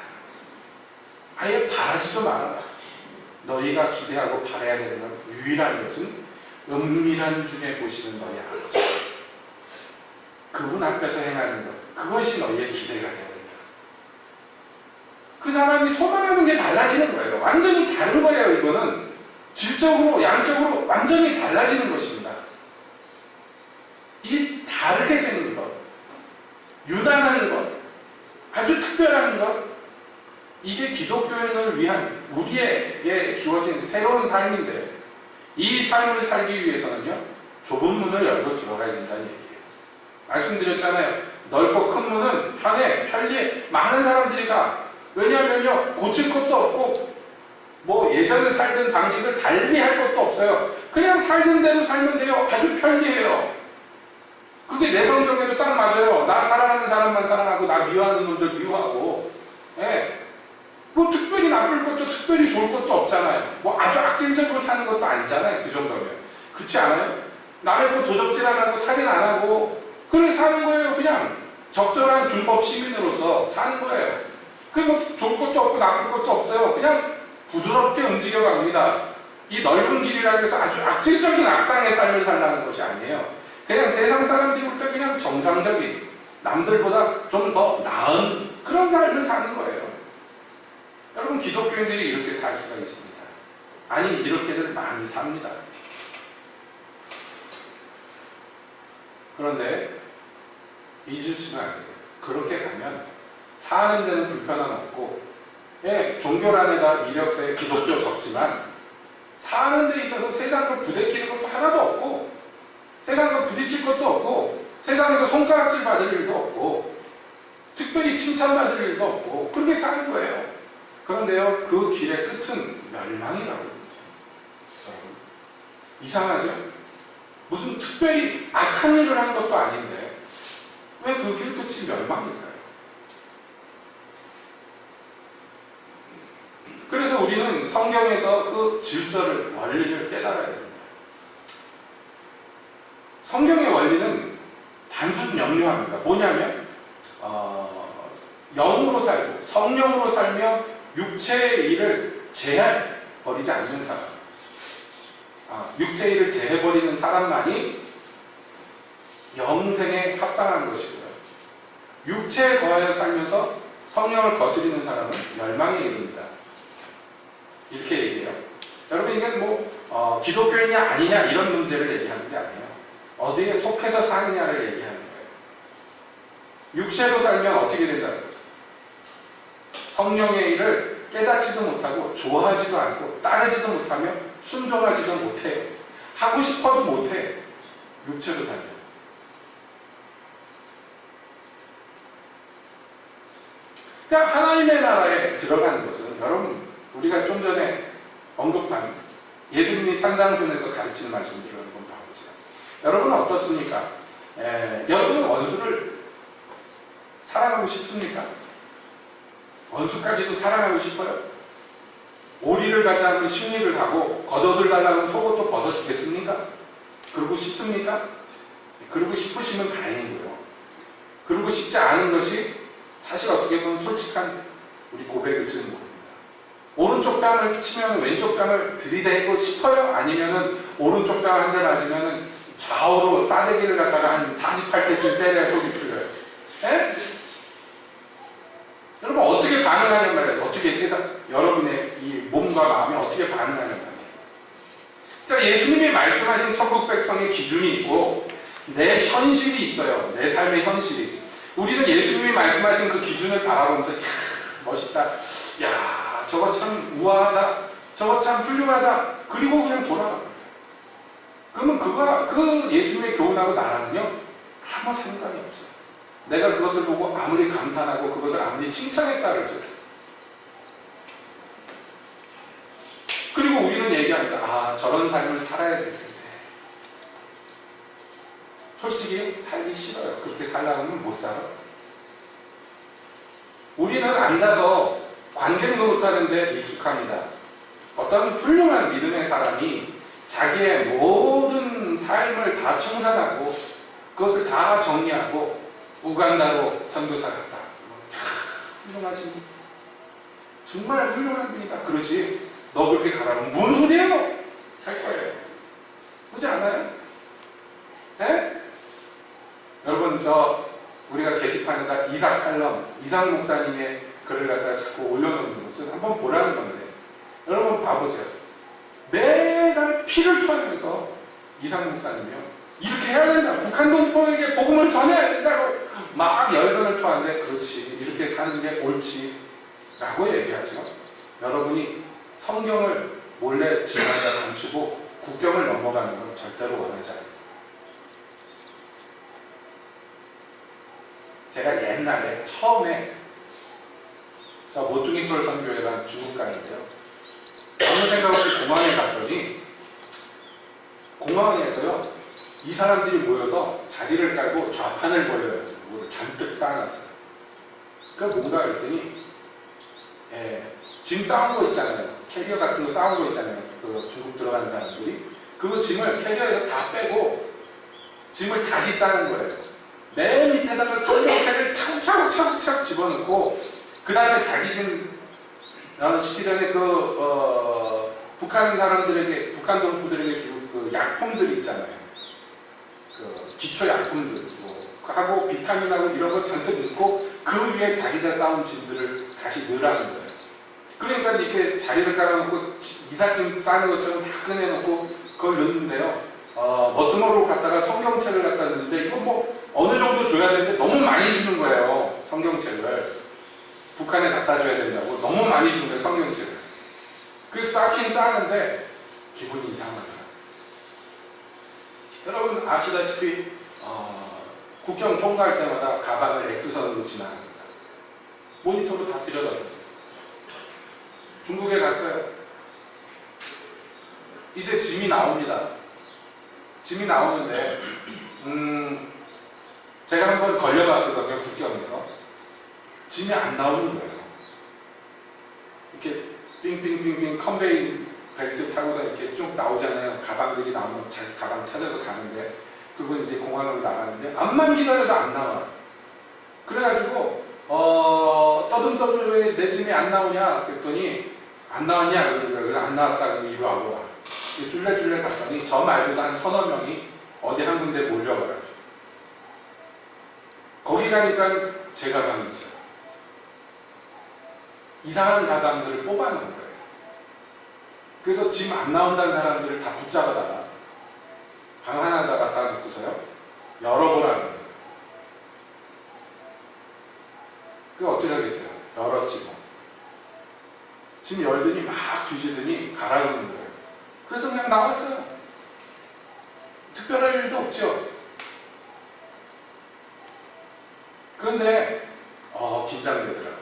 A: 아예 바라지도 말아라. 너희가 기대하고 바라야 되는 건 유일한 것은 은밀한 중에 보시는 너희 아버지. 그분 앞에서 행하는 것. 그것이 너희의 기대가 되어야 된다. 그 사람이 소망하는 게 달라지는 거예요. 완전히 다른 거예요. 이거는 질적으로 양적으로 완전히 달라지는 것입니다. 이 다르게 되는 것, 유난한 것, 아주 특별한 것, 이게 기독교인을 위한 우리에게 주어진 새로운 삶인데 이 삶을 살기 위해서는요 좁은 문을 열고 들어가야 된다는 얘기예요. 말씀드렸잖아요. 넓고 큰 문은 편리해. 많은 사람들이 가. 왜냐하면요 고칠 것도 없고 뭐 예전에 살던 방식을 달리 할 것도 없어요. 그냥 살던 대로 살면 돼요. 아주 편리해요. 그게 내 성경에도 딱 맞아요. 나 사랑하는 사람만 사랑하고 나 미워하는 놈들 미워하고. 예. 뭐 특별히 나쁠 것도 특별히 좋을 것도 없잖아요. 뭐 아주 악질적으로 사는 것도 아니잖아요. 그 정도면. 그렇지 않아요? 남의 거 도적질 안 하고 살인 안 하고 그래 사는 거예요. 그냥 적절한 준법 시민으로서 사는 거예요. 그게 뭐 좋을 것도 없고 나쁠 것도 없어요. 그냥 부드럽게 움직여 갑니다. 이 넓은 길이라고 해서 아주 악질적인 악당의 삶을 살라는 것이 아니에요. 그냥 세상 사람들이 볼 때 그냥 정상적인 남들보다 좀 더 나은 그런 삶을 사는 거예요. 여러분 기독교인들이 이렇게 살 수가 있습니다. 아니 이렇게들 많이 삽니다. 그런데 잊으시면 안 돼요. 그렇게 가면 사는 데는 불편함 없고 예, 종교란에다 이력서에 기독교 적지만 사는 데 있어서 세상과 부대끼는 것도 하나도 없고 세상과 부딪힐 것도 없고 세상에서 손가락질 받을 일도 없고 특별히 칭찬받을 일도 없고 그렇게 사는 거예요. 그런데요 그 길의 끝은 멸망이라고 그러죠. 이상하죠? 무슨 특별히 악한 일을 한 것도 아닌데 왜 그 길 끝이 멸망일까요? 그래서 우리는 성경에서 그 질서를, 원리를 깨달아야 됩니다. 성경의 원리는 단순 명료합니다. 뭐냐면 영으로 살고 성령으로 살며 육체의 일을 제해버리지 않는 사람, 육체의 일을 제해버리는 사람만이 영생에 합당한 것이고요. 육체에 거하여 살면서 성령을 거스리는 사람은 멸망에 이릅니다. 이렇게 얘기해요. 여러분 이건 뭐 기독교인이 아니냐 이런 문제를 얘기하는 게 아니에요. 어디에 속해서 사느냐를 얘기하는 거예요. 육체로 살면 어떻게 된다는 거예요? 성령의 일을 깨닫지도 못하고 좋아하지도 않고 따르지도 못하며 순종하지도 못해요. 하고 싶어도 못해. 육체로 살면. 그러니까 하나님의 나라에 들어가는 것은 여러분 우리가 좀 전에 언급한 예수님이 산상순에서 가르치는 말씀들을 한번 봐보세요. 여러분은 어떻습니까? 여러분은 원수를 사랑하고 싶습니까? 원수까지도 사랑하고 싶어요? 오리를 가자면 심리를 하고 겉옷을 달라면 속옷도 벗어주겠습니까? 그러고 싶습니까? 그러고 싶으시면 다행이고요. 그러고 싶지 않은 것이 사실 어떻게 보면 솔직한 우리 고백일지는 모릅니다. 오른쪽 뺨을 치면 왼쪽 뺨을 들이대고 싶어요? 아니면은 오른쪽 뺨 한 대 맞으면은 좌우로 싸대기를 갖다가 한 48대쯤 때려야 속이 풀려요. 에? 여러분 어떻게 반응하냔 말이에요. 어떻게 여러분의 이 몸과 마음이 어떻게 반응하냔 말이에요. 자, 예수님이 말씀하신 천국 백성의 기준이 있고 내 현실이 있어요. 내 삶의 현실이. 우리는 예수님이 말씀하신 그 기준을 바라보면서 멋있다. 야, 저거 참 우아하다. 저거 참 훌륭하다. 그리고 그냥 돌아가. 그러면 그 예수님의 교훈하고 나랑은요 아무 상관이 없어요. 내가 그것을 보고 아무리 감탄하고 그것을 아무리 칭찬했다 그러죠. 그리고 우리는 얘기합니다. 아, 저런 삶을 살아야 될 텐데. 솔직히 살기 싫어요. 그렇게 살려면 못 살아. 우리는 앉아서 관계도 못하는데 익숙합니다. 어떤 훌륭한 믿음의 사람이 자기의 모든 삶을 다 청산하고 그것을 다 정리하고 우간다로 선교사 갔다. 훌륭하신 분. 정말 훌륭한 분이다. 그러지. 너 그렇게 가라면 무슨 소리예요? 할 거예요. 그렇지 않아요? 에? 여러분 우리가 게시판에다 이삭 칼럼, 이삭 목사님의 글을 갖다가 자꾸 올려놓는 것은 한번 보라는 건데 여러분 봐보세요. 매달 피를 토하면서 이삭 목사님이요. 이렇게 해야 된다. 북한 동포에게 복음을 전해야 된다고 막 열변을 토하는데 그렇지. 이렇게 사는 게 옳지. 라고 얘기하죠. 여러분이 성경을 몰래 지나다 감추고 국경을 넘어가는 건 절대로 원하지 않아요. 제가 옛날에 처음에 저 모퉁이돌 선교회란 중국 가인데요. 아무 생각 없이 공항에 갔더니 공항에서요 이 사람들이 모여서 자리를 깔고 좌판을 벌려서 뭐를 잔뜩 쌓아놨어요. 그러니까 뭔가 그랬더니 짐 쌓은 거 있잖아요. 캐리어 같은 거 쌓은 거 있잖아요. 그 중국 들어가는 사람들이 그 짐을 캐리어에서 다 빼고 짐을 다시 쌓는 거예요. 맨 밑에다가 성경책을 차곡차곡 집어넣고 그 다음에 자기 짐 시키기 전에 북한 사람들에게, 북한 동포들에게 줄 그 약품들 있잖아요. 그 기초 약품들 하고 비타민하고 이런 거 잔뜩 넣고 그 위에 자기가 쌓은 짐들을 다시 넣으라는 거예요. 그러니까 이렇게 자리를 깔아놓고 이삿짐 싸는 것처럼 다 꺼내놓고 그걸 넣는데요. 머트머로 갖다가 성경책을 갖다 넣는데 이거 뭐 어느 정도 줘야 되는데 너무 많이 주는 거예요. 성경책을. 북한에 갖다 줘야 된다고 너무 많이 주는 거예요. 성경책을. 그래서 쌓긴 쌓는데 기분이 이상하더라고요. 여러분 아시다시피 국경 통과할 때마다 가방을 X선으로 지나갑니다. 모니터로 다 들여다봐요. 중국에 갔어요. 이제 짐이 나옵니다. 짐이 나오는데 제가 한번 걸려봤거든요. 국경에서. 짐이 안 나오는 거예요. 이렇게 빙빙빙빙 컨베이 벨트 타고서 이렇게 쭉 나오잖아요. 가방들이 나오면 자기 가방 찾아서 가는데 그리고 이제 공항으로 나가는데 암만 기다려도 안 나와. 그래가지고 떠듬떠듬 왜 내 짐이 안 나오냐 그랬더니 안 나왔냐 그러니까 안 나왔다 그러면 이리 와보라. 쫄래쫄래 갔더니 저 말고도 한 서너 명이 어디 한 군데 몰려가요. 거기 가니까 제 가방이 있어요. 이상한 가방들을 뽑아놓은 거예요. 그래서 짐 안 나온다는 사람들을 다 붙잡아다가 방 하나에다 갖다 놓고서요 열어보라는 거예요. 그게 어떻게 하겠어요? 열었지 뭐. 짐 열더니 막 뒤지더니 가라는 거예요. 그래서 그냥 나왔어요. 특별할 일도 없죠. 그런데 긴장되더라고요.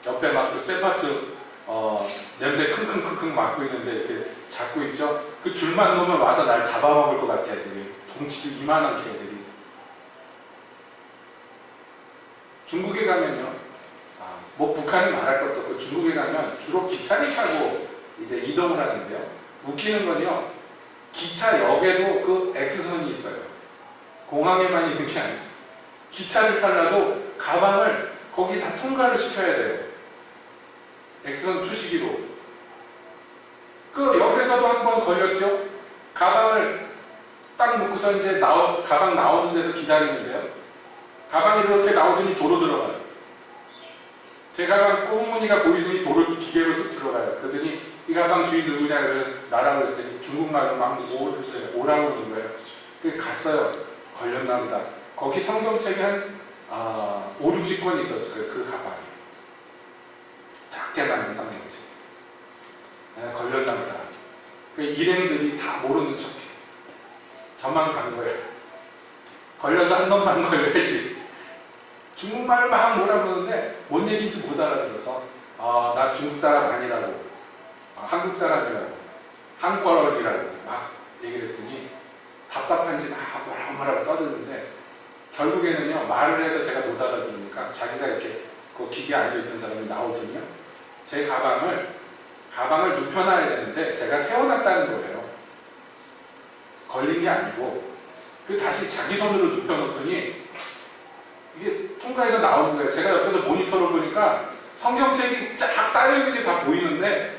A: 옆에 막 그 쇠파트 냄새 킁킁킁킁 맡고 있는데 이렇게 잡고 있죠. 그 줄만 놓으면 와서 날 잡아먹을 것 같아 애들이. 덩치도 이만한 개들이. 중국에 가면요. 뭐 북한은 말할 것도 없고 중국에 가면 주로 기차를 타고 이제 이동을 하는데요. 웃기는 건요, 기차역에도 그 X선이 있어요. 공항에만 있는 게 아니에요. 기차를 타려도 가방을 거기 다 통과를 시켜야 돼요. X선 투시기로. 그 역에서도 한번 걸렸죠. 가방을 딱 놓고서 이제 가방 나오는 데서 기다리는데요. 가방이 이렇게 나오더니 도로 들어가요. 제 가방 꽁무니가 보이더니 도로 기계로 쓱 들어가요. 그러더니 이 가방 주인 누구냐 나라고 했더니 중국말로 막 오라고 그러는 거예요. 그 갔어요. 걸렸나 보다. 거기 성경책이 한 5, 60권 있었어요. 그 가방이. 작게 만든 성경책. 걸렸나 보다. 그 일행들이 다 모르는 척해. 저만 간 거예요. 걸려도 한 놈만 걸려야지. 중국말을 막 뭐라 그러는데 뭔 얘기인지 못 알아들어서 나 중국 사람 아니라고, 한국 사람이라고, 한국어라고 막 얘기를 했더니 답답한지 막 뭐라고 떠드는데 결국에는요, 말을 해서 제가 못 알아들으니까 자기가 이렇게 그 기계에 앉아있던 사람이 나오더니요, 제 가방을 눕혀놔야 되는데 제가 세워놨다는 거예요. 걸린 게 아니고 그 다시 자기 손으로 눕혀놓더니 이게 통과해서 나오는 거예요. 제가 옆에서 모니터로 보니까 성경책이 쫙 쌓여있는 게 다 보이는데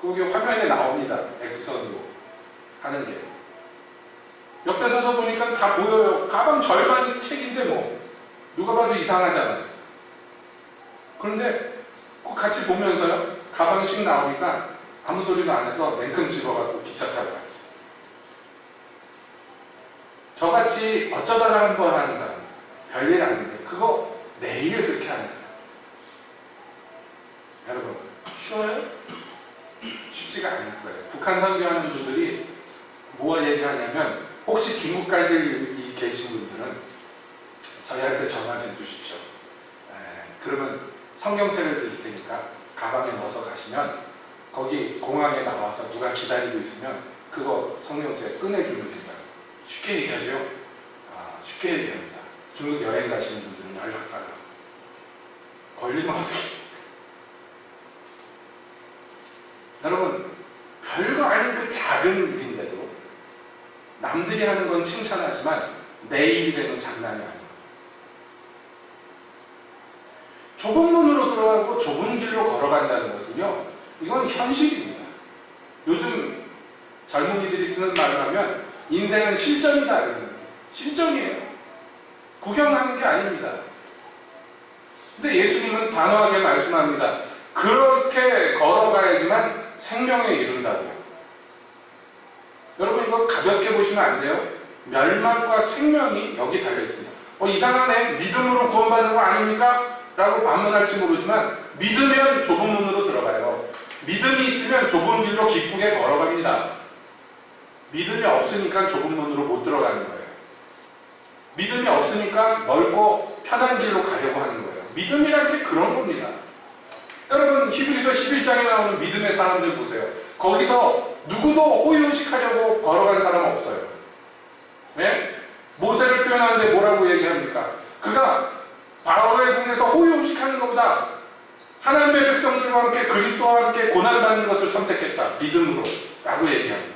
A: 거기 화면에 나옵니다. X선으로 하는 게. 옆에 서서 보니까 다 보여요. 가방 절반이 책인데 뭐 누가 봐도 이상하잖아요. 그런데 꼭 같이 보면서요, 가방이 씩 나오니까 아무 소리도 안 해서 냉큼 집어갖고 기차 타고 갔어요. 저같이 어쩌다가 한 번 하는 사람, 별일 아닌데 그거 매일 그렇게 하는 사람. 여러분, 쉬워요? 쉽지가 않을 거예요. 북한 선교하는 분들이 뭐 얘기하냐면, 혹시 중국 가실 계신 분들은 저희한테 전화 좀 주십시오. 그러면 성경책을 드릴 테니까 가방에 넣어서 가시면 거기 공항에 나와서 누가 기다리고 있으면 그거 성경책 꺼내주면 된다. 쉽게 얘기하죠? 쉽게 얘기합니다. 중국 여행 가시는 분들은 연락 달라. 걸리면 어떻게? 여러분, 별거 아닌 그 작은 일인데도 남들이 하는 건 칭찬하지만 내 일이 되는 장난이 아니에요. 좁은 문으로 들어가고 좁은 길로 걸어간다는 것은요, 이건 현실입니다. 요즘 젊은이들이 쓰는 말을 하면 인생은 실전이다 그러는데 실전이에요. 구경하는 게 아닙니다. 근데 예수님은 단호하게 말씀합니다. 그렇게 걸어가야지만 생명에 이른다고요. 여러분, 이거 가볍게 보시면 안 돼요. 멸망과 생명이 여기 달려있습니다. 이상하네, 믿음으로 구원받는 거 아닙니까? 라고 반문할지 모르지만 믿으면 좁은 문으로 들어가요. 믿음이 있으면 좁은 길로 기쁘게 걸어갑니다. 믿음이 없으니까 좁은 문으로 못 들어가는 거예요. 믿음이 없으니까 넓고 편한 길로 가려고 하는 거예요. 믿음이라는 게 그런 겁니다. 여러분, 히브리서 11장에 나오는 믿음의 사람들 보세요. 거기서 누구도 호의호식하려고 걸어간 사람 없어요. 네? 모세를 표현하는데 뭐라고 얘기합니까? 그가 바로의 궁에서 호의호식하는 것보다 하나님의 백성들과 함께 그리스도와 함께 고난받는 것을 선택했다. 믿음으로 라고 얘기합니다.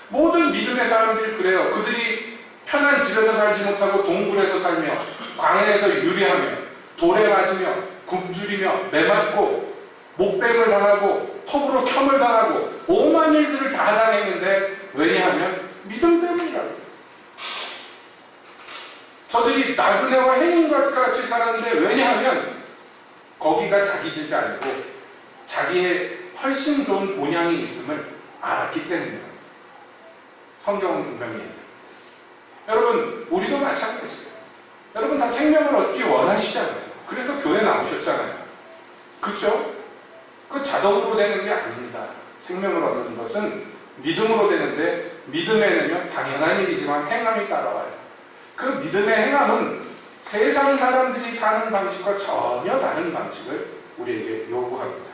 A: 모든 믿음의 사람들이 그래요. 그들이 편한 집에서 살지 못하고 동굴에서 살며 광야에서 유리하며 돌에 맞으며 굶주리며 매맞고 목뱀을 당하고 톱으로 켬을 당하고 오만 일들을 다 당했는데 왜냐하면 믿음 때문이라고. 저들이 나그네와 해인과 같이 살았는데 왜냐하면 거기가 자기 집이 아니고 자기의 훨씬 좋은 본향이 있음을 알았기 때문입니다. 성경은 분명히 얘기합니다. 여러분, 우리도 마찬가지예요. 여러분 다 생명을 얻기 원하시잖아요. 그래서 교회 나오셨잖아요. 그렇죠? 그 자동으로 되는 게 아닙니다. 생명을 얻는 것은 믿음으로 되는데 믿음에는요, 당연한 일이지만 행함이 따라와요. 그 믿음의 행함은 세상 사람들이 사는 방식과 전혀 다른 방식을 우리에게 요구합니다.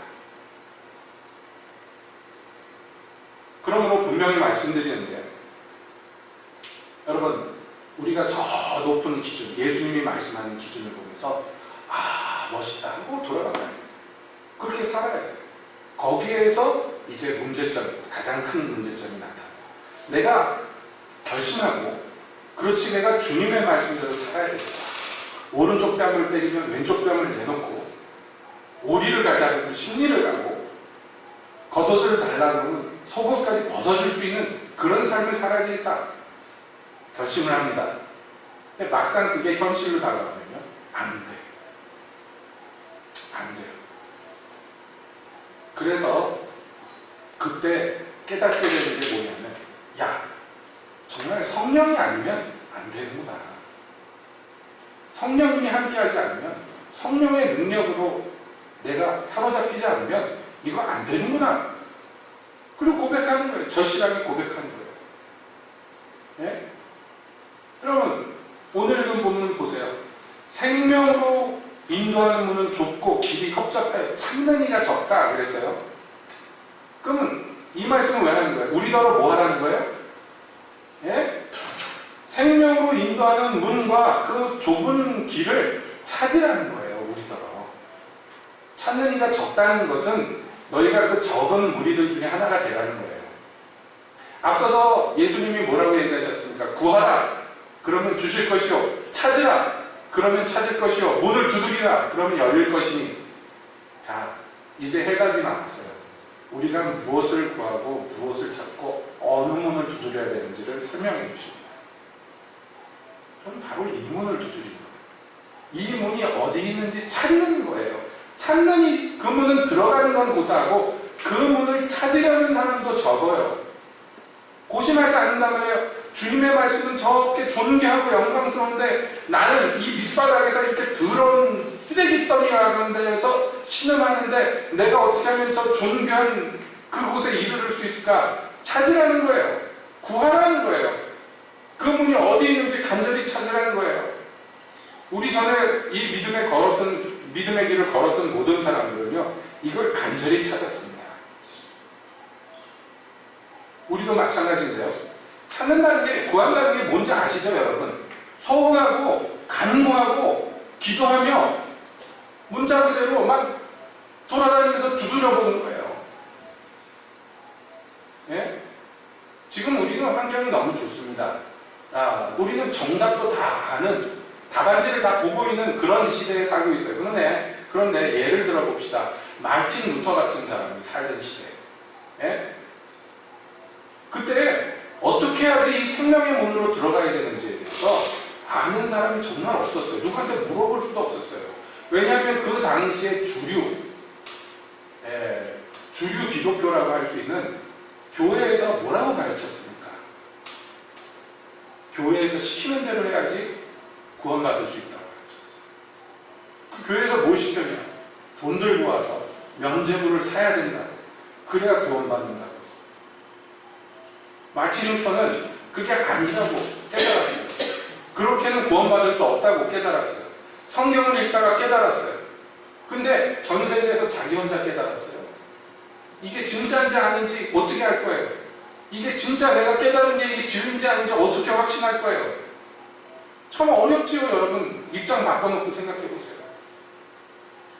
A: 그러므로 분명히 말씀드리는데, 여러분, 우리가 저 높은 기준, 예수님이 말씀하는 기준을 보면서 멋있다 하고 돌아간다. 그렇게 살아야 돼요. 거기에서 이제 문제점, 가장 큰 문제점이 나타나요. 내가 결심하고 그렇지 내가 주님의 말씀대로 살아야 되겠다. 오른쪽 뺨을 때리면 왼쪽 뺨을 내놓고 오리를 가자고 심리를 가고 겉옷을 달라고 하면 속옷까지 벗어줄 수 있는 그런 삶을 살아야 되겠다. 결심을 합니다. 근데 막상 그게 현실로 다가오면요. 안 돼요. 안 돼요. 그래서 그때 깨닫게 되는 게 뭐냐면 야, 정말 성령이 아니면 안 되는구나. 성령님이 함께하지 않으면 성령의 능력으로 내가 사로잡히지 않으면 이거 안 되는구나. 그리고 고백하는 거예요. 절실하게 고백하는 거예요. 네? 여러분 오늘 읽은 본문 보세요. 생명으로 인도하는 문은 좁고 길이 협착하여 찾는 이가 적다 그랬어요. 그러면 이 말씀은 왜 하는 거예요? 우리더러 뭐 하라는 거예요? 예? 생명으로 인도하는 문과 그 좁은 길을 찾으라는 거예요. 우리더러. 찾는 이가 적다는 것은 너희가 그 적은 무리들 중에 하나가 되라는 거예요. 앞서서 예수님이 뭐라고 얘기하셨습니까? 구하라. 그러면 주실 것이요. 찾으라. 그러면 찾을 것이요. 문을 두드리라. 그러면 열릴 것이니. 자, 이제 해답이 나왔어요. 우리가 무엇을 구하고 무엇을 찾고 어느 문을 두드려야 되는지를 설명해 주십니다. 그럼 바로 이 문을 두드리는 거예요. 이 문이 어디 있는지 찾는 거예요. 찾는 그 문은 들어가는 건 고사하고 그 문을 찾으려는 사람도 적어요. 고심하지 않는다면요. 주님의 말씀은 저렇게 존귀하고 영광스러운데 나는 이 밑바닥에서 이렇게 더러운 쓰레기 더미라는 데에서 신음하는데 내가 어떻게 하면 저 존귀한 그곳에 이르를 수 있을까? 찾으라는 거예요. 구하라는 거예요. 그 문이 어디 있는지 간절히 찾으라는 거예요. 우리 전에 이 믿음의 길을 걸었던 모든 사람들은요, 이걸 간절히 찾았습니다. 우리도 마찬가지인데요. 찾는다는 게, 구한다는 게 뭔지 아시죠, 여러분? 소원하고, 간구하고, 기도하며, 문자 그대로 막 돌아다니면서 두드려보는 거예요. 예? 지금 우리는 환경이 너무 좋습니다. 우리는 정답도 다 아는, 답안지를 다 보고 있는 그런 시대에 살고 있어요. 그런데 예를 들어 봅시다. 마틴 루터 같은 사람이 살던 시대. 예? 그때 어떻게 해야지 이 생명의 문으로 들어가야 되는지에 대해서 아는 사람이 정말 없었어요. 누구한테 물어볼 수도 없었어요. 왜냐하면 그 당시에 주류 기독교라고 할 수 있는 교회에서 뭐라고 가르쳤습니까? 교회에서 시키는 대로 해야지 구원받을 수 있다고 가르쳤어요. 그 교회에서 뭘 시켰냐? 돈 들고 와서 면죄부를 사야 된다고. 그래야 구원받는다고. 마틴 루터는 그게 아니라고 깨달았어요. 그렇게는 구원받을 수 없다고 깨달았어요. 성경을 읽다가 깨달았어요. 근데 전 세계에서 자기 혼자 깨달았어요. 이게 진짜인지 아닌지 어떻게 할 거예요? 이게 진짜 내가 깨달은 게 이게 진리인지 아닌지 어떻게 확신할 거예요? 참 어렵지요, 여러분. 입장 바꿔놓고 생각해 보세요.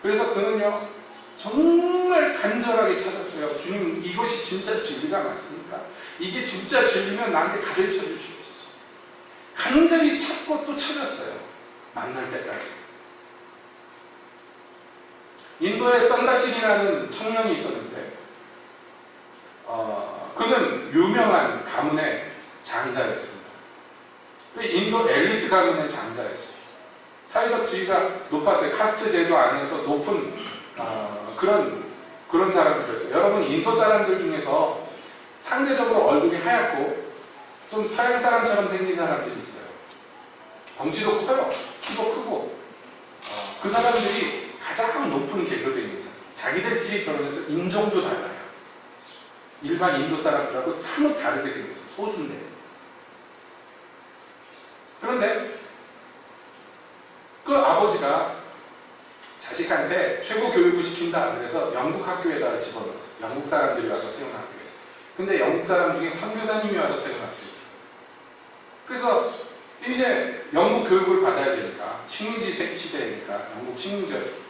A: 그래서 그는요, 정말 간절하게 찾았어요. 주님, 이것이 진짜 진리가 맞습니까? 이게 진짜 진리면 나한테 가르쳐 주시옵소서. 간절히 찾고 또 찾았어요. 만날 때까지. 인도에 썬다신이라는 청년이 있었는데 그는 유명한 가문의 장자였습니다. 인도 엘리트 가문의 장자였어요. 사회적 지위가 높았어요. 카스트 제도 안에서 높은 그런 사람들이었어요. 여러분, 인도 사람들 중에서 상대적으로 얼굴이 하얗고 좀 서양 사람처럼 생긴 사람들이 있어요. 덩치도 커요. 키도 크고. 그 사람들이 가장 높은 계급에 있는 사람. 자기들끼리 결혼해서 인종도 달라요. 일반 인도 사람들하고 사뭇 다르게 생겼어요. 소수인데. 그런데 그 아버지가 자식한테 최고 교육을 시킨다. 그래서 영국 학교에다가 집어넣었어요. 영국 사람들이 와서 세운 학교에. 근데 영국 사람 중에 선교사님이 와서 세운 학교예요. 그래서 이제 영국 교육을 받아야 되니까, 식민지 시대니까 영국 식민지였어요.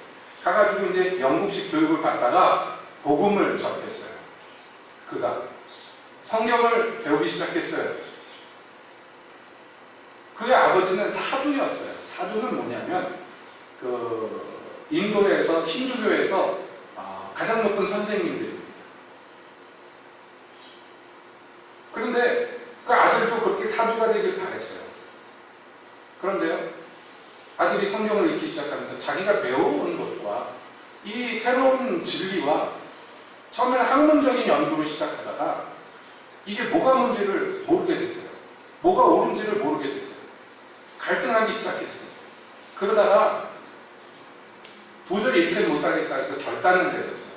A: 가가지고 이제 영국식 교육을 받다가 복음을 접했어요. 그가 성경을 배우기 시작했어요. 그의 아버지는 사두였어요. 사두는 뭐냐면 인도에서 힌두교에서 가장 높은 선생님들입니다. 그런데 그 아들도 그렇게 사두가 되길 바랬어요. 그런데요, 아들이 성경을 읽기 시작하면서 자기가 배워온 것과 이 새로운 진리와 처음에는 학문적인 연구를 시작하다가 이게 뭐가 뭔지를 모르게 됐어요. 뭐가 옳은지를 모르게 됐어요. 갈등하기 시작했어요. 그러다가 도저히 이렇게 못 살겠다 해서 결단을 내렸어요.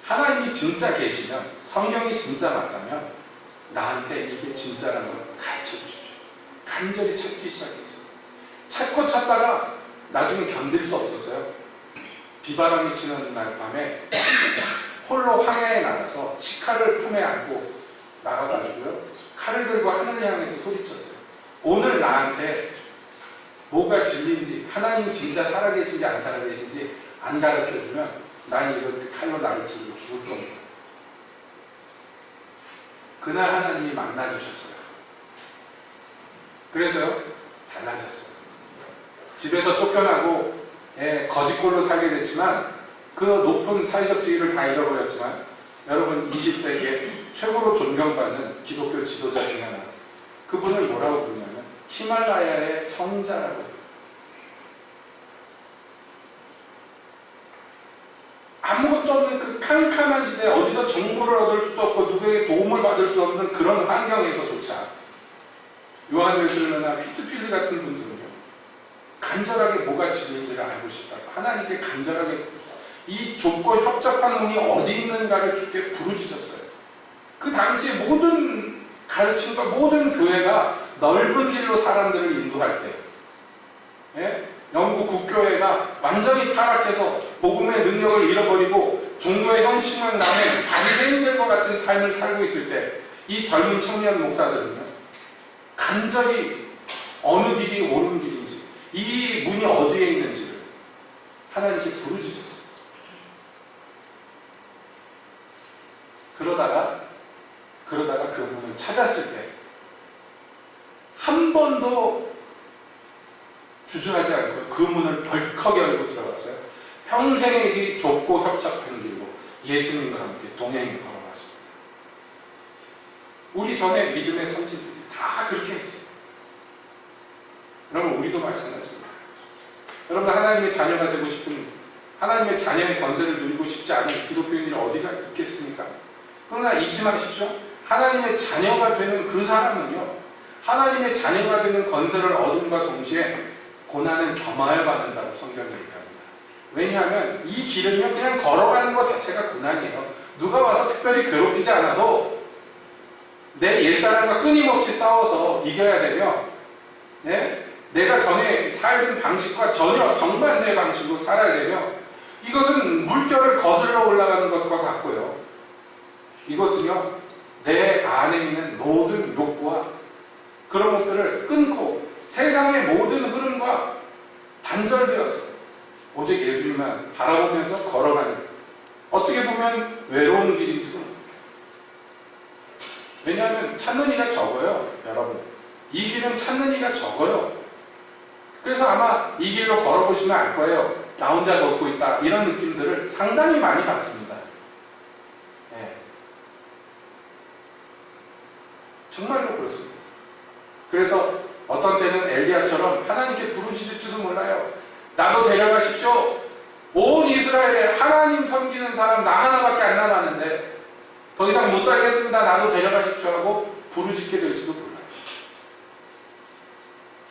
A: 하나님이 진짜 계시면, 성경이 진짜 맞다면 나한테 이게 진짜라는 걸 가르쳐 주십시오. 간절히 찾기 시작했어요. 찾고 찾다가 나중에 견딜 수 없어서요, 비바람이 치는 날 밤에 홀로 황야에 나가서 시칼을 품에 안고 나가가지고요, 칼을 들고 하늘을 향해서 소리쳤어요. 오늘 나한테 뭐가 진리인지, 하나님이 진짜 살아계신지 안 살아계신지 안 가르쳐주면 난 이거 칼로 나를 찌르고 죽을 겁니다. 그날 하나님이 만나주셨어요. 그래서요, 달라졌어요. 집에서 쫓겨나고 거지꼴로 살게 됐지만 그 높은 사회적 지위를 다 잃어버렸지만, 여러분 20세기에 최고로 존경받는 기독교 지도자 중에 하나, 그분을 뭐라고 부르냐면 히말라야의 성자라고 해요. 아무것도 없는 그 캄캄한 시대에 어디서 정보를 얻을 수도 없고 누구에게 도움을 받을 수 없는 그런 환경에서조차 요한 웨슬레나 휘트필드 같은 분들은요, 간절하게 뭐가 진리인지를 알고 싶다고 하나님께 간절하게 이 좁고 협잡한 문이 어디 있는가를 주께 부르짖었어요. 그 당시에 모든 가르침과 모든 교회가 넓은 길로 사람들을 인도할 때, 영국 국교회가 완전히 타락해서 복음의 능력을 잃어버리고 종교의 형식만 남의 바리새인들과 같은 삶을 살고 있을 때, 이 젊은 청년 목사들은요, 간절히 어느 길이 옳은 길인지, 이 문이 어디에 있는지를 하나님께 부르짖었어요. 그러다가 그 문을 찾았을 때 한 번도 주저하지 않고 그 문을 벌컥 열고 들어가서요, 평생의 이 좁고 협착한 길로 예수님과 함께 동행해 걸어갔습니다. 우리 전에 믿음의 선지들이 다 그렇게 했어요. 여러분, 우리도 마찬가지입니다. 여러분, 하나님의 자녀가 되고 싶은, 하나님의 자녀의 권세를 누리고 싶지 않은 기독교인들이 어디가 있겠습니까? 그러나 잊지 마십시오. 하나님의 자녀가 되는 그 사람은요, 하나님의 자녀가 되는 권세를 얻음과 동시에 고난은 겸하여 받는다고 성경이 얘기합니다. 왜냐하면 이 길은요, 그냥 걸어가는 것 자체가 고난이에요. 누가 와서 특별히 괴롭히지 않아도 내 옛사람과 끊임없이 싸워서 이겨야 되며, 내가 전에 살던 방식과 전혀 정반대의 방식으로 살아야 되며, 이것은 물결을 거슬러 올라가는 것과 같고요, 이것은요, 내 안에 있는 모든 욕구와 그런 것들을 끊고 세상의 모든 흐름과 단절되어서 오직 예수님만 바라보면서 걸어가는, 어떻게 보면 외로운 길인지도. 왜냐하면 찾는 이가 적어요. 여러분, 이 길은 찾는 이가 적어요. 그래서 아마 이 길로 걸어보시면 알 거예요. 나 혼자 걷고 있다, 이런 느낌들을 상당히 많이 받습니다. 정말로 그렇습니다. 그래서 어떤 때는 엘리야처럼 하나님께 부르짖을지도 몰라요. 나도 데려가십시오. 온 이스라엘에 하나님 섬기는 사람 나 하나밖에 안 남았는데 더 이상 못 살겠습니다. 나도 데려가십시오 하고 부르짖게 될지도 몰라요.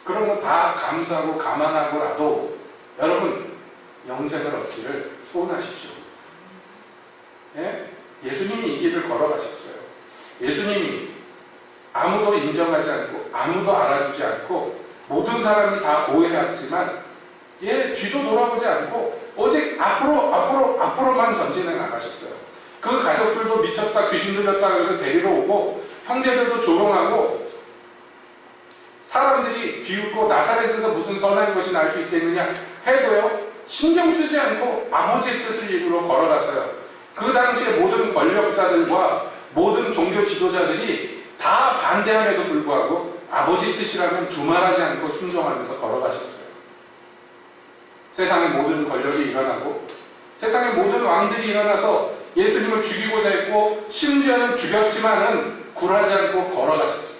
A: 그런 거 다 감수하고 감안하고라도 여러분, 영생을 얻기를 소원하십시오. 예수님이 이 길을 걸어가셨어요. 예수님이 아무도 인정하지 않고 아무도 알아주지 않고 모든 사람이 다 오해했지만 뒤도 돌아보지 않고 오직 앞으로만 전진해 나가셨어요. 그 가족들도 미쳤다, 귀신 들렸다 그래서 데리러 오고, 형제들도 조롱하고, 사람들이 비웃고 나사렛에서 무슨 선한 것이 날 수 있겠느냐 해도요, 신경 쓰지 않고 아버지의 뜻을 이루러 걸어갔어요. 그 당시에 모든 권력자들과 모든 종교 지도자들이 다 반대함에도 불구하고 아버지 뜻이라면 두말하지 않고 순종하면서 걸어가셨어요. 세상의 모든 권력이 일어나고 세상의 모든 왕들이 일어나서 예수님을 죽이고자 했고 심지어는 죽였지만은 굴하지 않고 걸어가셨어요.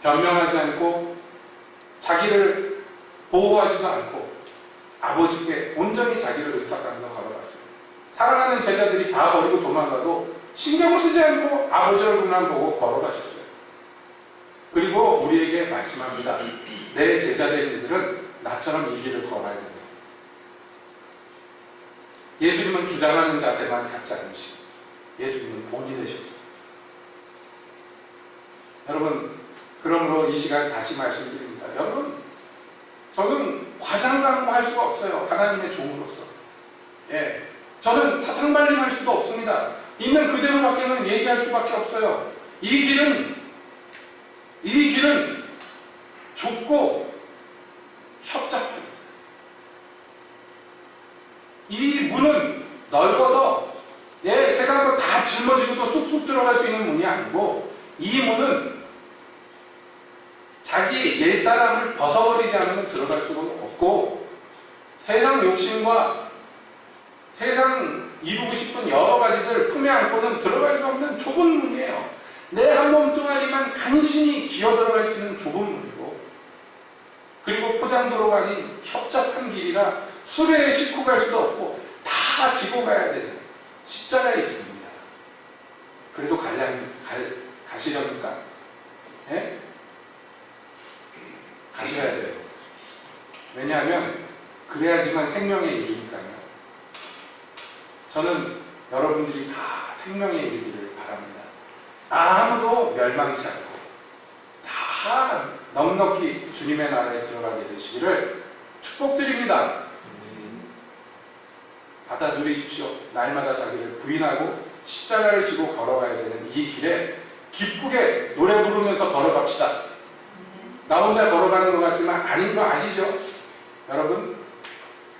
A: 변명하지 않고 자기를 보호하지도 않고 아버지께 온전히 자기를 의탁하면서 걸어갔어요. 사랑하는 제자들이 다 버리고 도망가도 신경을 쓰지 않고 아버지 얼굴만 보고 걸어가셨어요. 그리고 우리에게 말씀합니다. 내 제자된 이들은 나처럼 이 길을 걸어야 된다. 예수님은 주장하는 자세만 갖지 않으시고 예수님은 본이 되셨어요. 여러분, 그러므로 이 시간 다시 말씀드립니다. 여러분, 저는 과장광고할 수가 없어요. 하나님의 종으로서. 예, 저는 사탕발림할 수도 없습니다. 있는 그대로밖에는 얘기할 수밖에 없어요. 이 길은 좁고 협착합니다. 이 문은 넓어서 세상 거 다 짊어지고 또 쑥쑥 들어갈 수 있는 문이 아니고 이 문은 자기 옛사람을 벗어버리지 않으면 들어갈 수가 없고 세상 욕심과 세상 이루고 싶은 여러 가지들 품에 안고는 들어갈 수 없는 좁은 문이에요. 내 한 몸뚱아리만 간신히 기어 들어갈 수 있는 좁은 문이고 그리고 포장도로가 아닌 협착한 길이라 수레에 싣고 갈 수도 없고 다 지고 가야 되는 십자가의 길입니다. 그래도 가시렵니까? 예? 가셔야 돼요. 왜냐하면 그래야지만 생명에 이르니까요. 저는 여러분들이 다 생명에 이르기를 바랍니다. 아무도 멸망치 않고 다 넉넉히 주님의 나라에 들어가게 되시기를 축복드립니다. 받아 누리십시오. 날마다 자기를 부인하고 십자가를 지고 걸어가야 되는 이 길에 기쁘게 노래 부르면서 걸어갑시다. 나 혼자 걸어가는 것 같지만 아닌 거 아시죠? 여러분,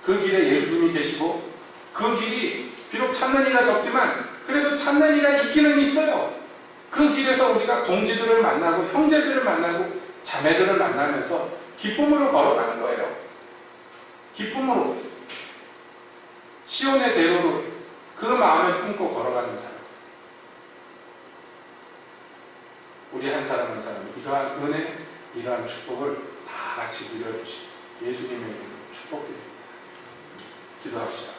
A: 그 길에 예수님이 계시고 그 길이 비록 찾는 이가 적지만 그래도 찾는 이가 있기는 있어요. 그 길에서 우리가 동지들을 만나고 형제들을 만나고 자매들을 만나면서 기쁨으로 걸어가는 거예요. 기쁨으로 시온의 대로로 그 마음을 품고 걸어가는 사람. 우리 한 사람 한 사람 이러한 은혜, 이러한 축복을 다 같이 누려주시고 예수님의 이름으로 축복드립니다. 기도합시다.